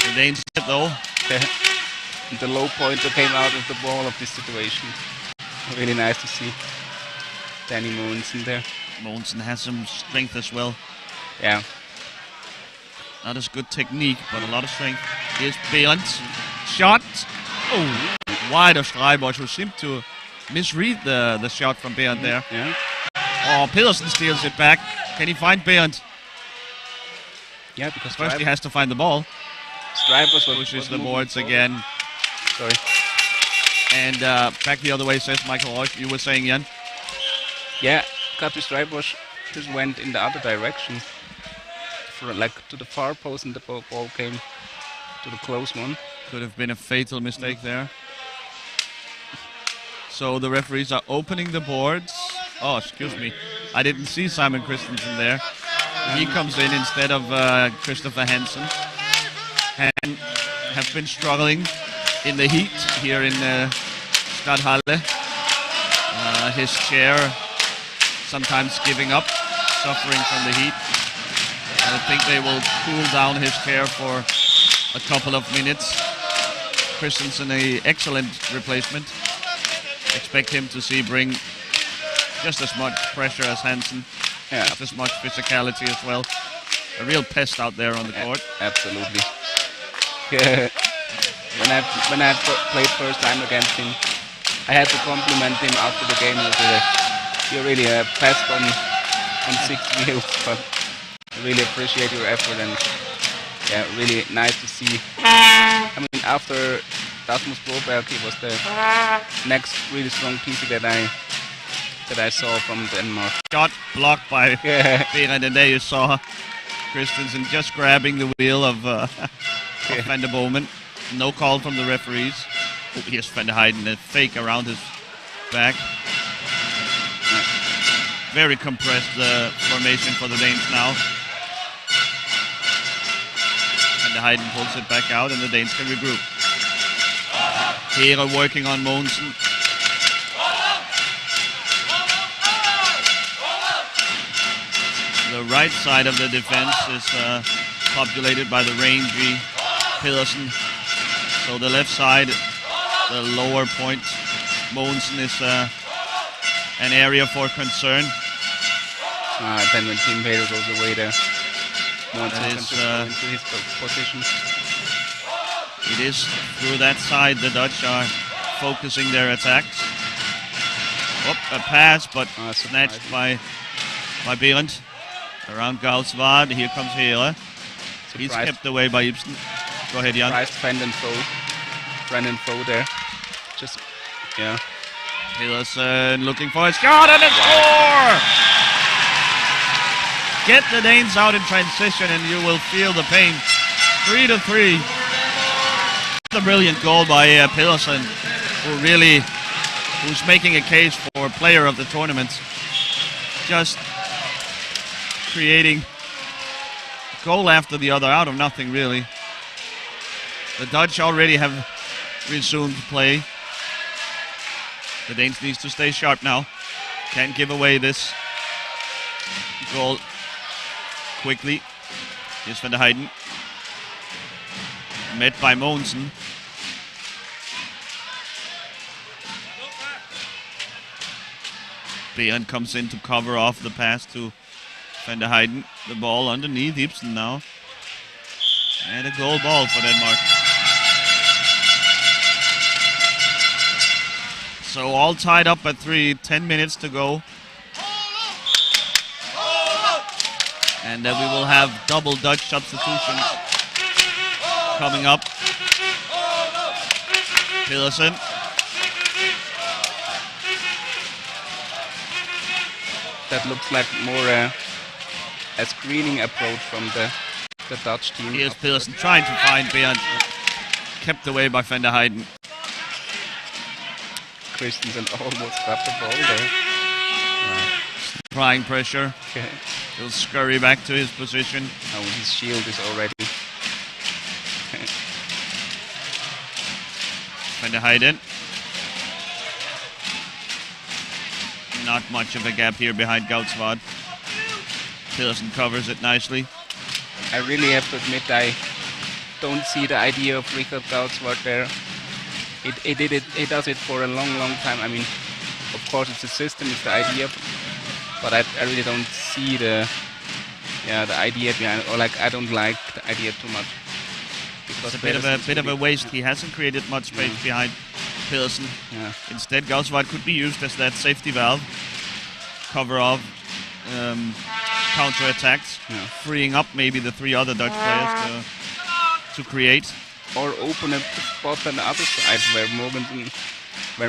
The Danes did though. the low pointer came out of the ball of this situation. Really nice to see Danny Mogensen there. Mogensen has some strength as well. Yeah. Not as good technique, but a lot of strength. Here's Bernd. Shot. Oh, wide of Streibosch, who seemed to misread the shot from Bernd there. Yeah. Oh, Pedersen steals it back. Can he find Bernd? Yeah, because First he has to find the ball. Stripers Pushes the boards again. Sorry. And back the other way, says Michael Walsh. You were saying, Jan? Yeah, Captain Stripers just went in the other direction. To the far post, and the ball came to the close one. Could have been a fatal mistake there. So the referees are opening the boards. Oh, excuse me. I didn't see Simon Christensen there. He comes in instead of Christopher Hansen. And have been struggling in the heat here in Stadthalle. His chair sometimes giving up, suffering from the heat. I think they will cool down his chair for a couple of minutes. Christensen, an excellent replacement. Expect him to bring just as much pressure as Hansen, just as much physicality as well. A real pest out there on the court. Absolutely. When I played first time against him, I had to compliment him after the game. You're really a pest on 6 wheels, but I really appreciate your effort, and really nice to see. I mean, after Rasmus Broberg, he was the next really strong piece that I saw from Denmark. Shot blocked by Behrend, and there you saw Christensen just grabbing the wheel of Van der Bowman. No call from the referees. Oh, here's Van der Heijden, a fake around his back. Very compressed formation for the Danes now. Van der Heijden pulls it back out, and the Danes can regroup. Here working on Mogensen. The right side of the defense is populated by the rangy Pedersen. So the left side, the lower point, Mogensen is an area for concern. Then when Team Vader goes away there, Mogensen can go into his position. It is through that side the Dutch are focusing their attacks. Oh, a pass, but snatched by Behrend. Around Gaudsvad, here comes Hele. He's kept away by Ibsen. Go ahead, Jan. Brandon Foe there. Just, Hillerson looking for a shot and a score! Get the Danes out in transition and you will feel the pain. 3-3. A brilliant goal by Pedersen, who's making a case for player of the tournament. Just creating goal after the other out of nothing, really. The Dutch already have resumed play. The Danes needs to stay sharp now. Can't give away this goal quickly. Here's Van der Heijden. Met by Mogensen. Behrend comes in to cover off the pass to Van der Heijden. The ball underneath Ibsen now. And a goal ball for Denmark. So all tied up at 3, 10 minutes to go. And we will have double Dutch substitutions coming up. Pedersen. That looks like more a screening approach from the Dutch team. Here's Pedersen trying to find Behrend. Kept away by Van der Heijden. Christensen almost got the ball there. Applying pressure. Okay. He'll scurry back to his position. Oh, his shield is already. Van der Heijden. Not much of a gap here behind Gaudsvad. Pedersen covers it nicely. I really have to admit I don't see the idea of Richard Gaudsvad there. It does it for a long time. I mean, of course it's a system, it's the idea, but I really don't see the idea behind it, or I don't like the idea too much. It's a bit of a waste. He hasn't created much space behind Pedersen. Yeah. Instead, Gaudsvad could be used as that safety valve. Cover off counter-attacked, Yeah. freeing up maybe the 3 other Dutch players to create. Or open a spot on the other side where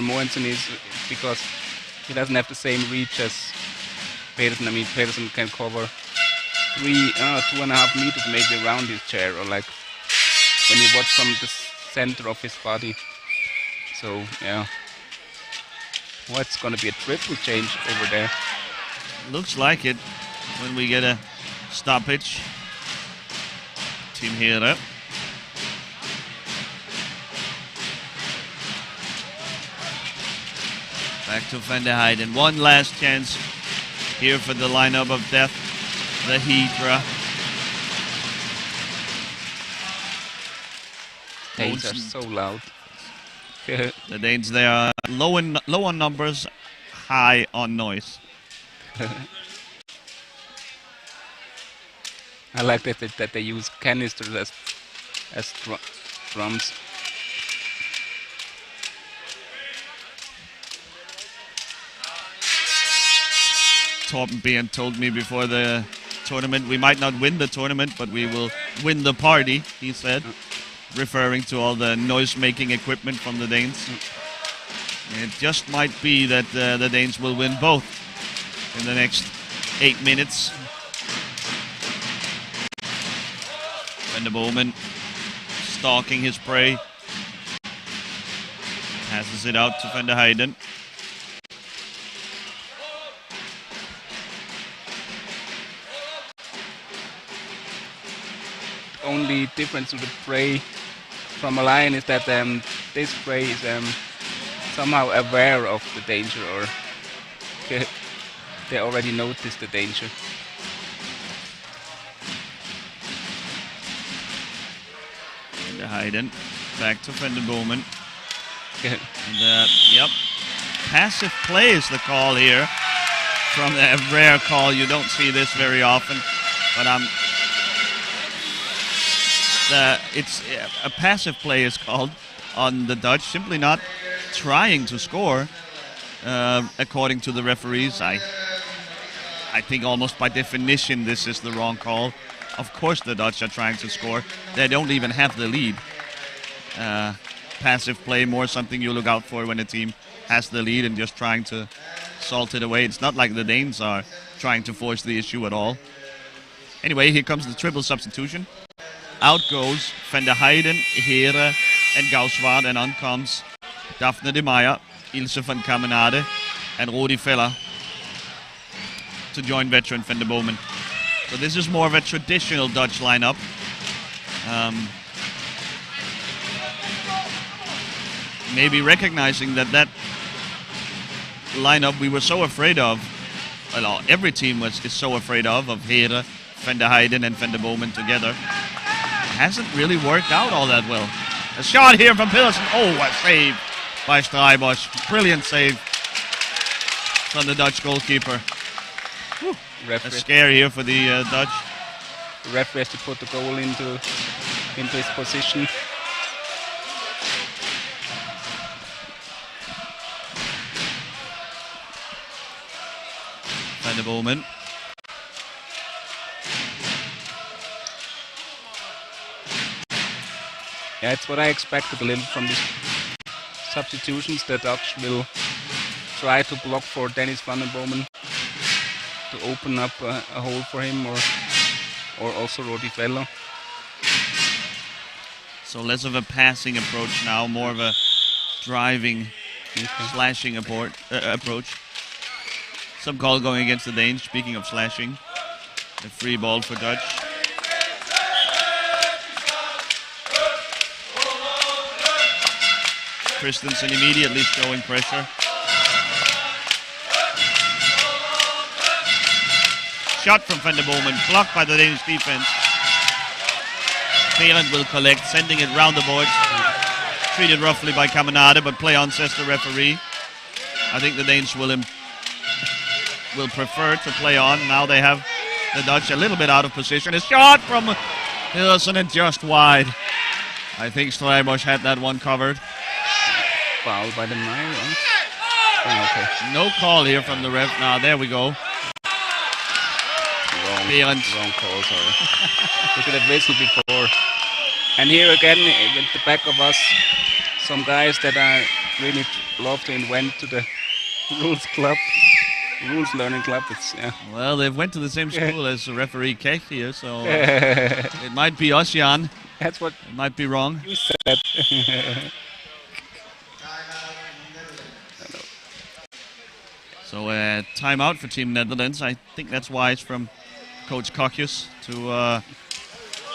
Mogensen is, because he doesn't have the same reach as Pedersen. I mean, Pedersen can cover 2.5 meters maybe around his chair, or like when you watch from the center of his body. So yeah, what's gonna be a triple change over there? Looks like it when we get a stoppage. Team Hera. Back to Van der Heijden. One last chance here for the lineup of death, the Hydra. Danes are so loud. The Danes, they are low on numbers, high on noise. I like that they use canisters as drums. Torben Behan told me before the tournament, we might not win the tournament, but we will win the party, he said, referring to all the noise-making equipment from the Danes. It just might be that the Danes will win both in the next 8 minutes. Van der Bowman stalking his prey. Passes it out to Van der Heijden. Only difference to the prey from a lion is that this prey is somehow aware of the danger, or they already noticed the danger. Van der Heijden back to Van der Bowman. Okay. And, yep, passive play is the call here. From a rare call, you don't see this very often, but it's a passive play is called on the Dutch, simply not trying to score. According to the referees, I think almost by definition this is the wrong call. Of course the Dutch are trying to score. They don't even have the lead. Passive play, more something you look out for when a team has the lead and just trying to salt it away. It's not like the Danes are trying to force the issue at all. Anyway, here comes the triple substitution. Out goes Van der Heijden, Hera, and Gauswaard, and on comes Daphne de Meyer, Ilse van Kamenade, and Rudi Feller to join veteran Van der Bowman. So this is more of a traditional Dutch lineup. Maybe recognizing that lineup we were so afraid of, well, every team is so afraid of Hera, Van der Heijden, and Van der Bowman together. Hasn't really worked out all that well. A shot here from Pedersen. Oh, a save by Strijbosch. Brilliant save from the Dutch goalkeeper. A scare here for the Dutch. The referee has to put the goal into his position. Van der Bowman. Yeah, it's what I expected a little from these substitutions. The Dutch will try to block for Dennis Van der Bowman to open up a hole for him, or also Rudi Feller. So less of a passing approach now, more of a driving, slashing approach. Some call going against the Danes, speaking of slashing. The free ball for Dutch. Christensen immediately showing pressure. Shot from Van der Bowman, blocked by the Danish defense. Behrend will collect, sending it round the boards. Treated roughly by Kamenade, but play on, says the referee. I think the Danes will prefer to play on. Now they have the Dutch a little bit out of position. A shot from Pedersen and just wide. I think Strijbosch had that one covered. Foul by the Meyer. Oh, okay. No call here from the ref. Now there we go. Wrong. Behrens. Wrong call, sorry. We should have listened before. And here again, at the back of us, some guys that are really love to invent to the rules club, rules learning club. It's Well, they went to the same school as referee Kech here, so it might be us, Jan. That's what It might be wrong. you said. So timeout for Team Netherlands. I think that's wise from Coach Kokjes to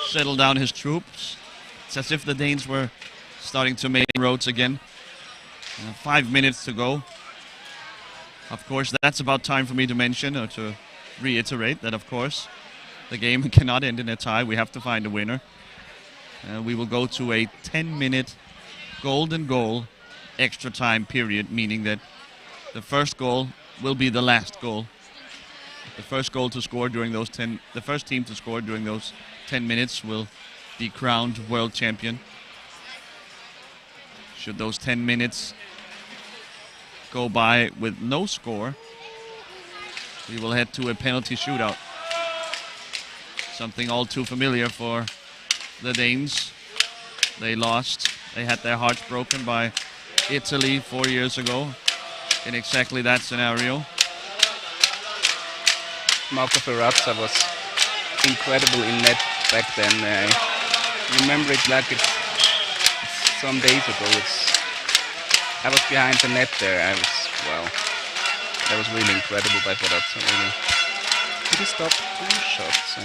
settle down his troops. It's as if the Danes were starting to make inroads again. 5 minutes to go. Of course, that's about time for me to mention or to reiterate that, of course, the game cannot end in a tie. We have to find a winner. We will go to a 10-minute golden goal extra time period, meaning that the first goal will be the last goal. The first goal to score during those the first team to score during those 10 minutes will be crowned world champion. Should those 10 minutes go by with no score, we will head to a penalty shootout. Something all too familiar for the Danes. They lost. They had their hearts broken by Italy 4 years ago in exactly that scenario. Marco Ferrazza was incredible in net back then. I remember it like it's some days ago. I was behind the net there. Wow. That was really incredible by Ferrazza. Really. Did he stop 2 shots?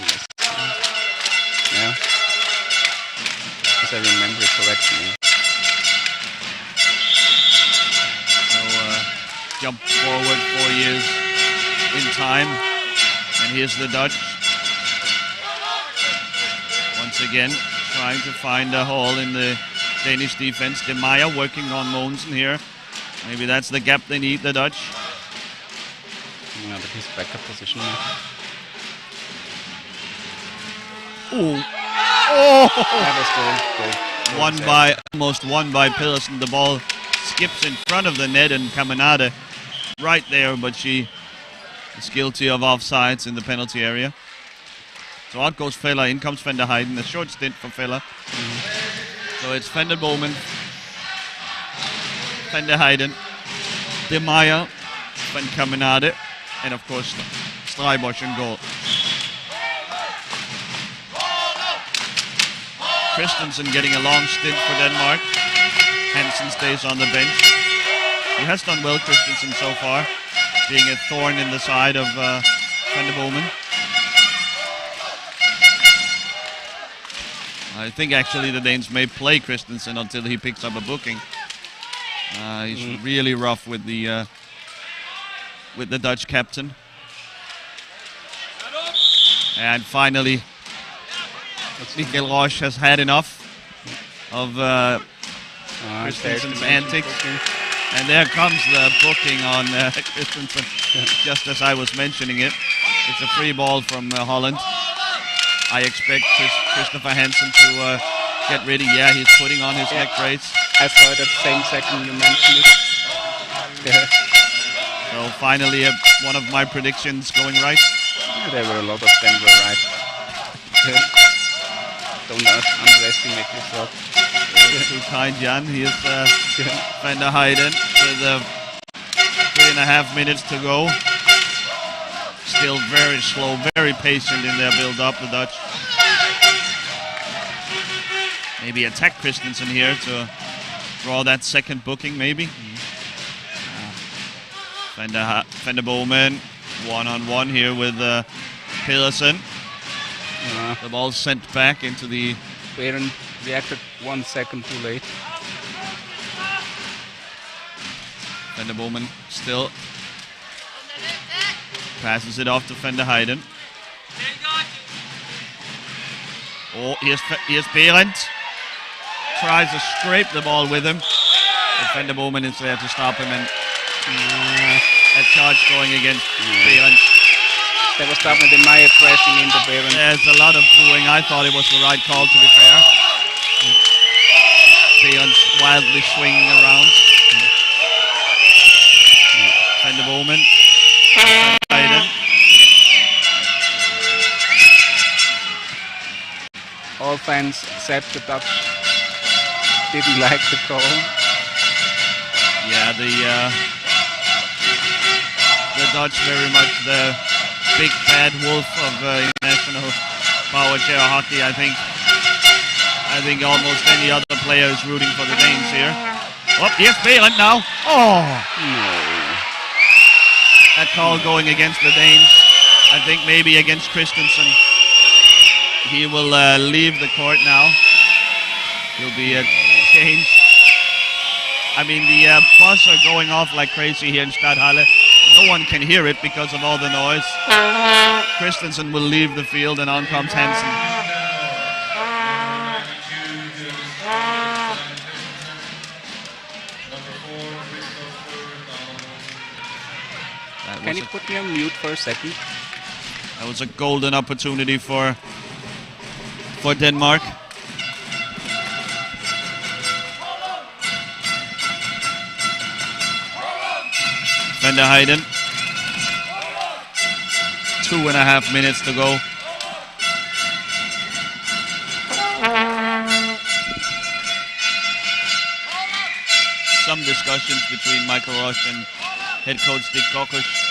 Yeah. Because I remember it correctly. Jump forward 4 years in time, and here's the Dutch once again trying to find a hole in the Danish defense. De Meyer working on Mogensen here. Maybe that's the gap they need, the Dutch. Yeah, but his backup position now. Ooh. Oh! That was goal. Almost won by Pedersen. The ball skips in front of the net, and Caminada right there, but she is guilty of offsides in the penalty area. So out goes Feller, in comes Van der Heijden. A short stint for Feller. So it's Van der Bowman, Van der Heijden, De Meyer, Van Caminade, and of course Strijbosch in goal. Christensen getting a long stint for Denmark. Hansen stays on the bench. He has done well, Christensen, so far, being a thorn in the side of Van der Bowman. I think actually the Danes may play Christensen until he picks up a booking. He's really rough with the Dutch captain. And finally, Michael Roche has had enough of Christensen's antics. And there comes the booking on Christensen, just as I was mentioning it. It's a free ball from Holland. I expect Christopher Hansen to get ready. Yeah, he's putting on his neck brace. I saw it at the same second you mentioned it. So finally, one of my predictions going right. Yeah, there were a lot of them were right. Don't underestimate yourself. Too kind, Jan. Here's Van der Heijden with 3.5 minutes to go. Still very slow, very patient in their build-up, the Dutch. Maybe attack Christensen here to draw that second booking, maybe. Van der Bowman, one-on-one here with Pedersen. The ball sent back into the... Beren reacted 1 second too late. Van der Bowman still passes it off to Van der Heijden. Oh, here's Behrendt. Tries to scrape the ball with him. But Van der Bowman is there to stop him, and a charge going against Behrendt. That was Daphne De Meyer crashing into Behrendt. There's a lot of booing. I thought it was the right call, to be fair. Behrendt wildly swinging around. Van der Bowman. fans said the Dutch didn't like the call. Yeah, the Dutch very much the big bad wolf of international powerchair hockey. I think almost any other player is rooting for the Danes here. Oh, yes, Behrendt now. Oh, No. that call going against the Danes. I think maybe against Christensen. He will leave the court now. He'll be changed. I mean, the buzzer going off like crazy here in Stadthalle. No one can hear it because of all the noise. Christensen will leave the field and on comes Hansen. Can you put me on mute for a second? That was a golden opportunity for Denmark. Van der Heijden. 2.5 minutes to go. Some discussions between Michael Roche and head coach Dick Kokosch.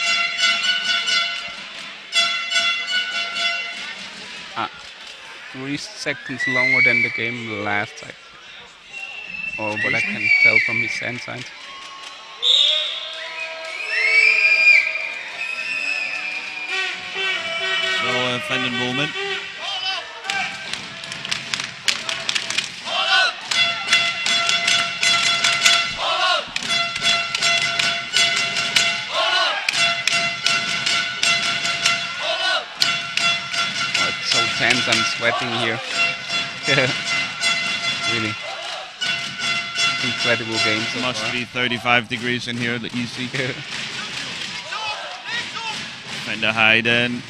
3 seconds longer than the game last time. Or what I can tell from his hand signs. So Van den Boomen. Oh, it's so tense, I'm sweating here. Really. Incredible game so Must far. be 35 degrees in here, the EC. Van der Heijden.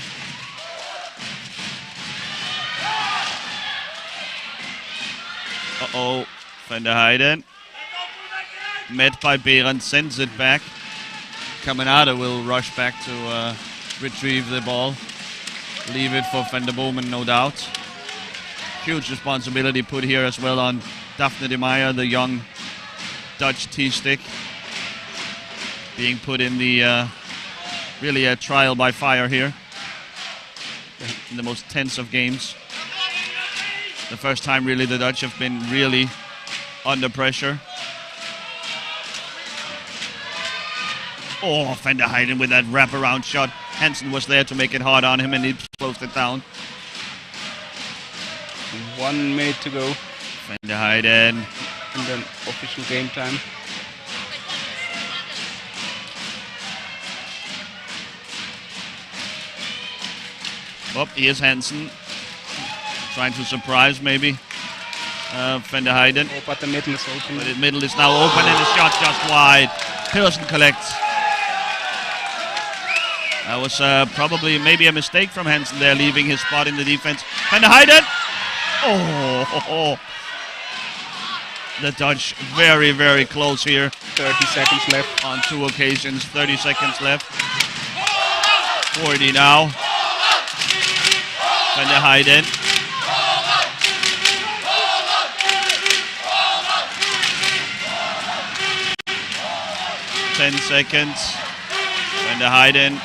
Uh-oh, Van der Heijden. Met by Behrendt, sends it back. Caminada will rush back to retrieve the ball. Leave it for Van der Boomen, no doubt. Huge responsibility put here as well on Daphne de Meyer, the young Dutch T-stick. Being put in the, really a trial by fire here. In the most tense of games. The first time really the Dutch have been really under pressure. Oh, Van der Heijden with that wraparound shot. Hansen was there to make it hard on him and he closed it down. 1 minute to go Van der Heijden. in the official game time. Oh, here's Hansen. Trying to surprise maybe Van der Heijden. Oh, but the middle is open. But the middle is now open and the shot just wide. Pearson collects. That was probably maybe a mistake from Hansen there, leaving his spot in the defense. Van der Heijden! Oh, the Dutch very, very close here 30 seconds left. on 2 occasions. 30 seconds left. 40 now. Van der Heijden. Ten seconds. Van der Heijden.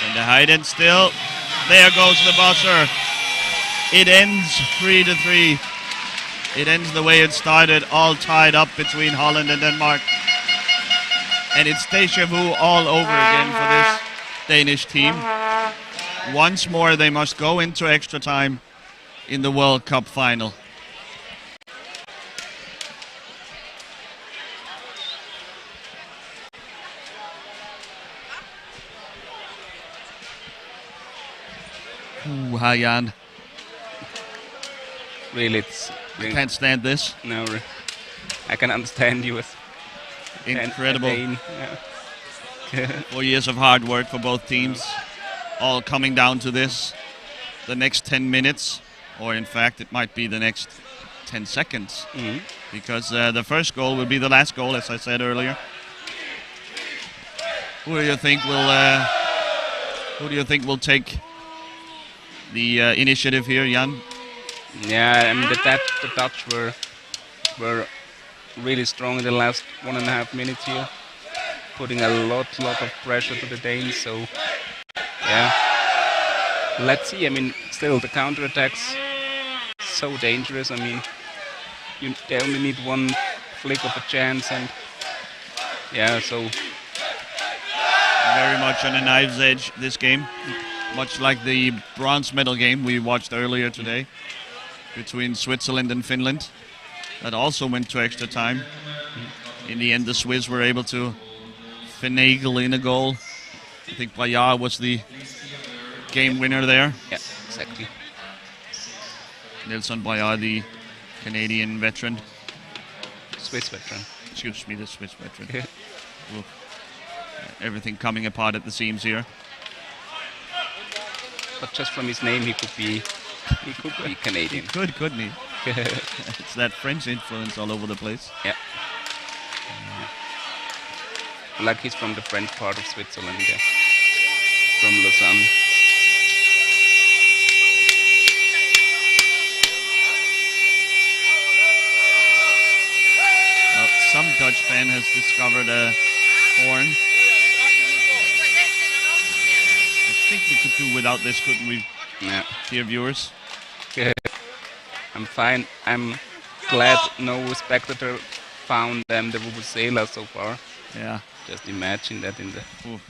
Van der Heijden still. There goes the buzzer. It ends 3-3. It ends the way it started, all tied up between Holland and Denmark. And it's déjà vu all over again for this Danish team. Once more, they must go into extra time in the World Cup final. Ooh, hi Jan. Really, it's I really, can't stand this. no. I can understand you as Incredible. Dane, yeah. 4 years of hard work for both teams, all coming down to this. The next 10 minutes, or in fact, it might be the next 10 seconds, Mhm. because the first goal will be the last goal, as I said earlier. Who do you think will Who do you think will take the initiative here, Jan? Yeah, I mean the Dutch were really strong in the last 1.5 minutes here, putting a lot of pressure to the Danes. So yeah, let's see. I mean, still the counterattacks so dangerous. I mean, they only need one flick of a chance, and yeah, so Very much on a knife's edge, this game. Much like the bronze medal game we watched earlier today between Switzerland and Finland. That also went to extra time. In the end, the Swiss were able to finagle in a goal. I think Bayard was the game winner there. yeah, exactly. Nelson Bayard, the Canadian veteran. Swiss veteran. Excuse me, the Swiss veteran. Oof. Everything coming apart at the seams here. But just from his name, he could be Canadian. Good, couldn't he? It's that French influence all over the place. Yeah. Like he's from the French part of Switzerland, yeah. From Lausanne. Well, some Dutch fan has discovered a horn. I think we could do without this, couldn't we, Yeah. dear viewers? I'm fine. I'm glad no spectator found the Vuvuzela so far. Yeah. Just imagine that in the... Oof.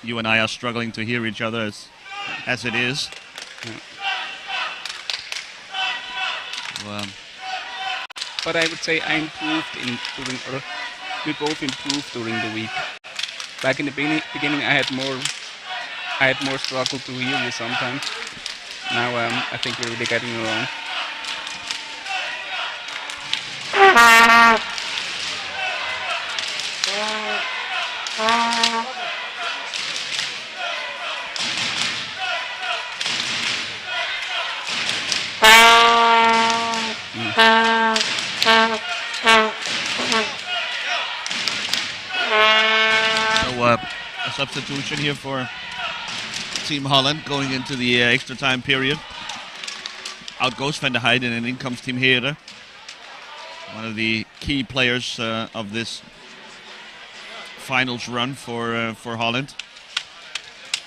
You and I are struggling to hear each other as it is. Well, But I would say I improved we both improved during the week. Back in the beginning, I had more struggle to hear you sometimes. Now I think we're really getting along. so a substitution here for Team Holland going into the extra time period. Out goes Van der Heijden and in comes Team Heren. One of the key players of this finals run for Holland.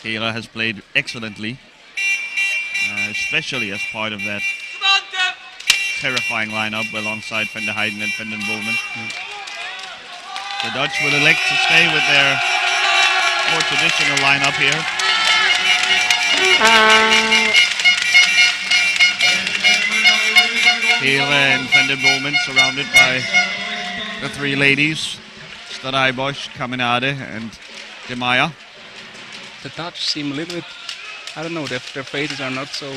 Heren has played excellently, especially as part of that terrifying lineup alongside Van der Heijden and Van den Boomen. The Dutch will elect to stay with their more traditional lineup here. Heren and Van den Boomen surrounded by the three ladies, Stadijbosch, Kaminade and De Maya. The Dutch seem a little bit, I don't know, their faces are not so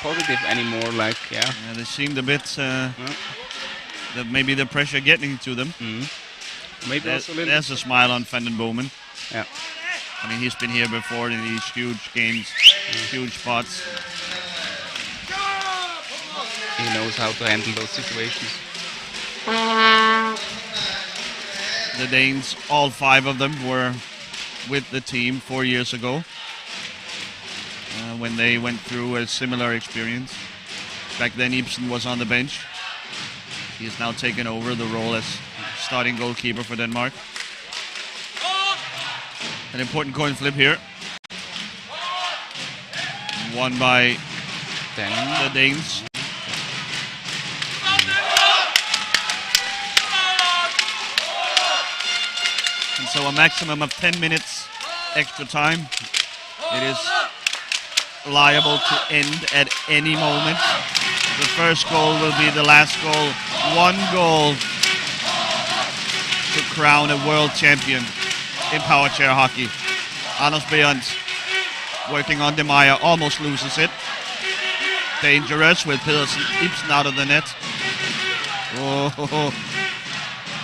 positive anymore. Like Yeah, they seemed a bit that maybe the pressure getting to them. maybe also a little. There's a smile on Van den Boomen. Yeah. I mean, he's been here before in these huge games, huge spots. He knows how to handle those situations. The Danes, all five of them, were with the team 4 years ago when they went through a similar experience. Back then, Ibsen was on the bench. He has now taken over the role as starting goalkeeper for Denmark. An important coin flip here. Won by Then the Danes. And so a maximum of 10 minutes extra time. It is liable to end at any moment. The first goal will be the last goal. One goal to crown a world champion in power chair hockey. Anders Behrens working on De Maya, almost loses it. Dangerous with Pedersen Ibsen out of the net. Oh,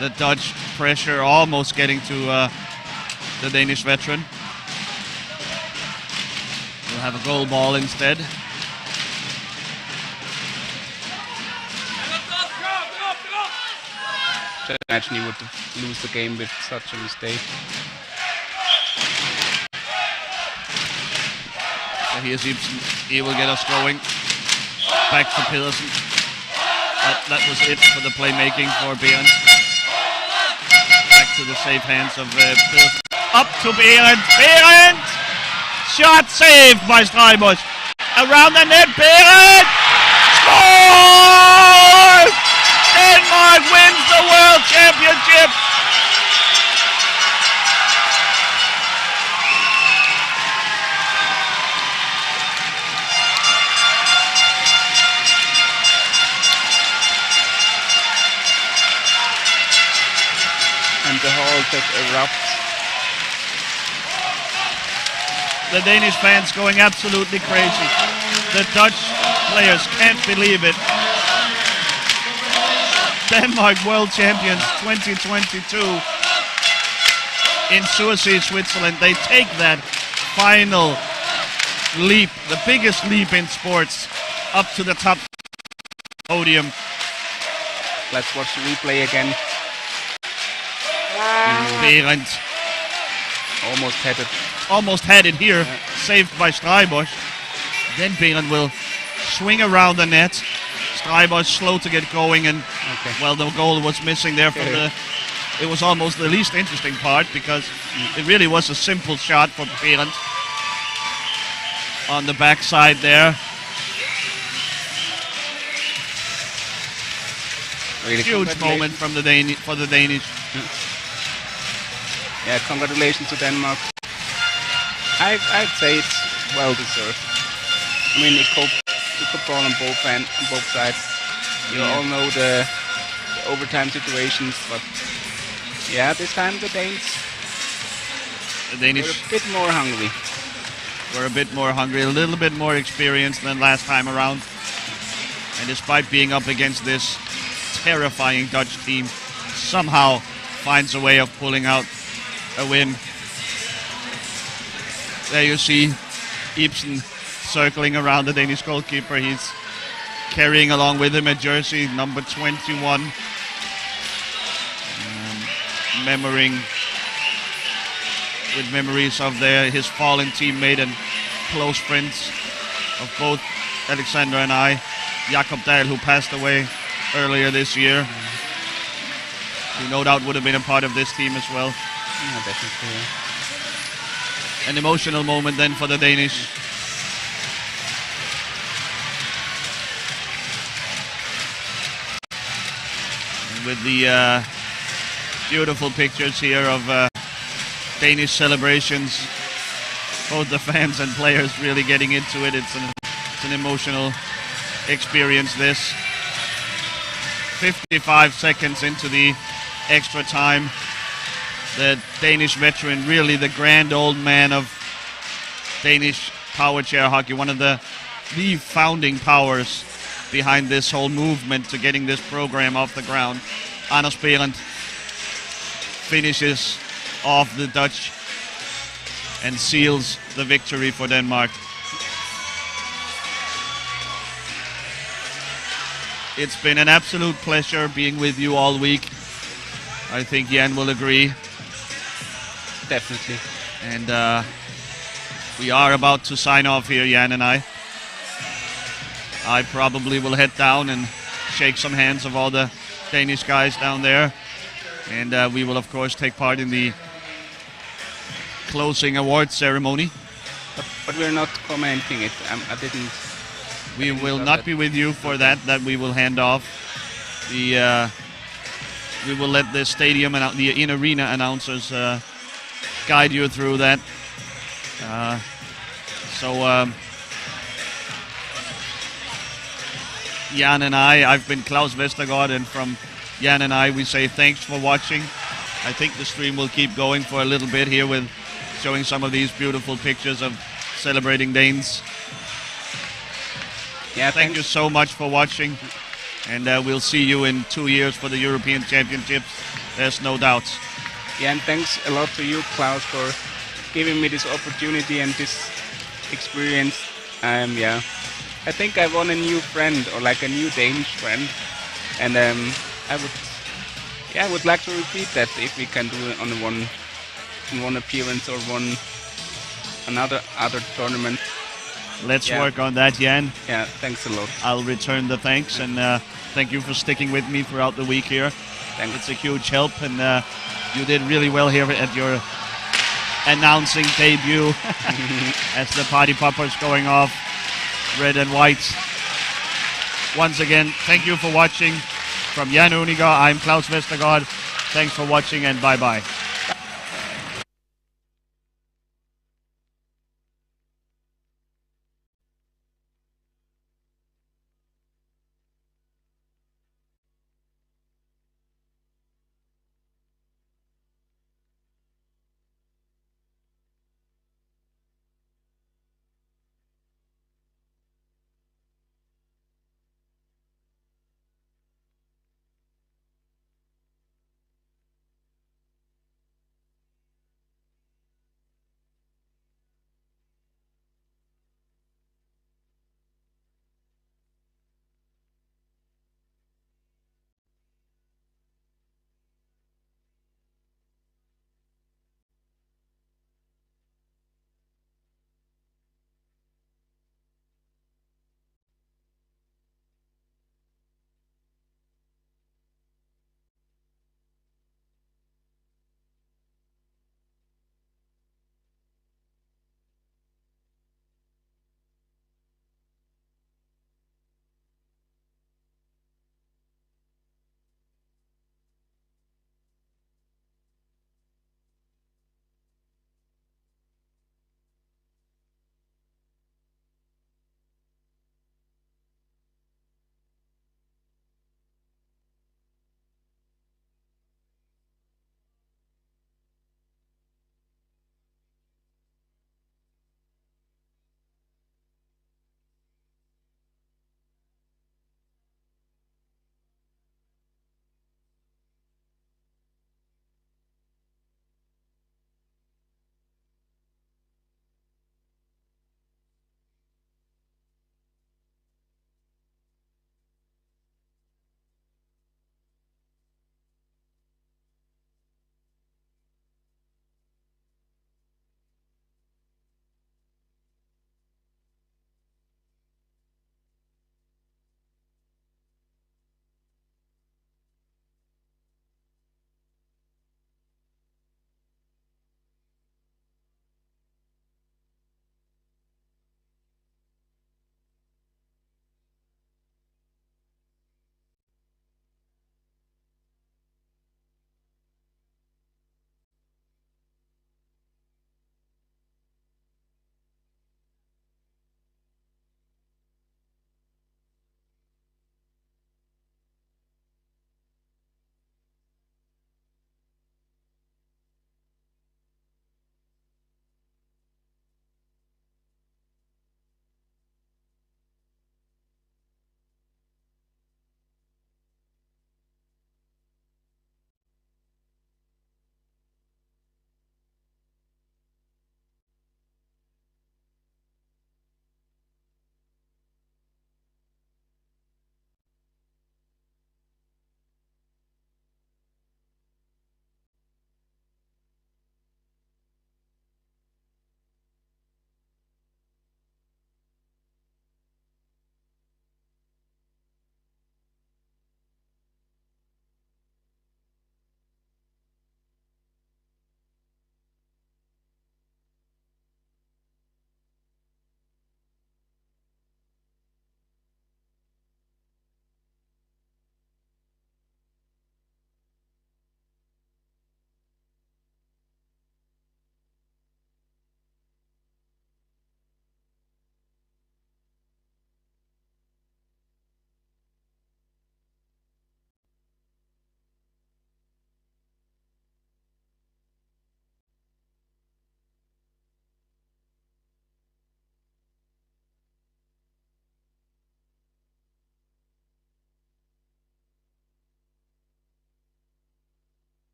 the Dutch pressure almost getting to the Danish veteran. We'll have a goal ball instead. Just imagine you would lose the game with such a mistake. So here's Ibsen. He will get us going. Back to Pedersen. That was it for the playmaking for Behrens. Back to the safe hands of Pedersen. Up to Behrens. Behrens! Shot saved by Streibusch. Around the net, Behrens! Scores! Denmark wins the World Championship! And the hall just erupts. The Danish fans going absolutely crazy. The Dutch players can't believe it. Denmark World Champions 2022 in Sursee, Switzerland. They take that final leap, the biggest leap in sports, up to the top podium. Let's watch the replay again. Behrens almost had it here, saved by Streibusch. Then Behrens will swing around the net. Streibusch slow to get going, and well, the goal was missing there from it was almost the least interesting part, because it really was a simple shot for Behrens on the backside there. Really Huge moment from the Danish. Yeah, congratulations to Denmark. I'd say it's well deserved. I mean, it could fall on both sides. You all know the overtime situations, but yeah, this time the Danish were a bit more hungry. Were a bit more hungry, a little bit more experienced than last time around. And despite being up against this terrifying Dutch team, somehow finds a way of pulling out a win. There you see Ibsen circling around the Danish goalkeeper. He's carrying along with him a jersey number 21, memories of his fallen teammate and close friends of both Alexander and I, Jakob Dahl, who passed away earlier this year, who no doubt would have been a part of this team as well. Yeah, definitely. Yeah. An emotional moment then for the Danish. And with the beautiful pictures here of Danish celebrations, both the fans and players really getting into it. It's an emotional experience, this. 55 seconds into the extra time. The Danish veteran, really the grand old man of Danish powerchair hockey, one of the founding powers behind this whole movement to getting this program off the ground. Anders Behrens finishes off the Dutch and seals the victory for Denmark. It's been an absolute pleasure being with you all week. I think Jan will agree. Definitely. And we are about to sign off here, Jan and I. I probably will head down and shake some hands of all the Danish guys down there. And we will, of course, take part in the closing award ceremony. But we're not commenting it. We will not be with you for that. That we will hand off. We will let the stadium and the in-arena announcers guide you through that. Jan and I've been Klaus Vestergaard, and from Jan and I, we say thanks for watching. I think the stream will keep going for a little bit here with showing some of these beautiful pictures of celebrating Danes. Yeah, thank you so much for watching, and we'll see you in 2 years for the European Championships. There's no doubt. Yeah, and thanks a lot to you, Klaus, for giving me this opportunity and this experience. I think I won a new friend, or like a new Danish friend, and I would Yeah, I would like to repeat that if we can do it on one appearance or other tournament. Let's Yeah. work on that, Jan. Yeah, thanks a lot. I'll return the thanks, and thank you for sticking with me throughout the week here. Thanks. It's a huge help, and you did really well here at your announcing debut as the party poppers going off, red and white. Once again, thank you for watching. From Jan Uniger, I'm Klaus Westergaard. Thanks for watching, and bye-bye.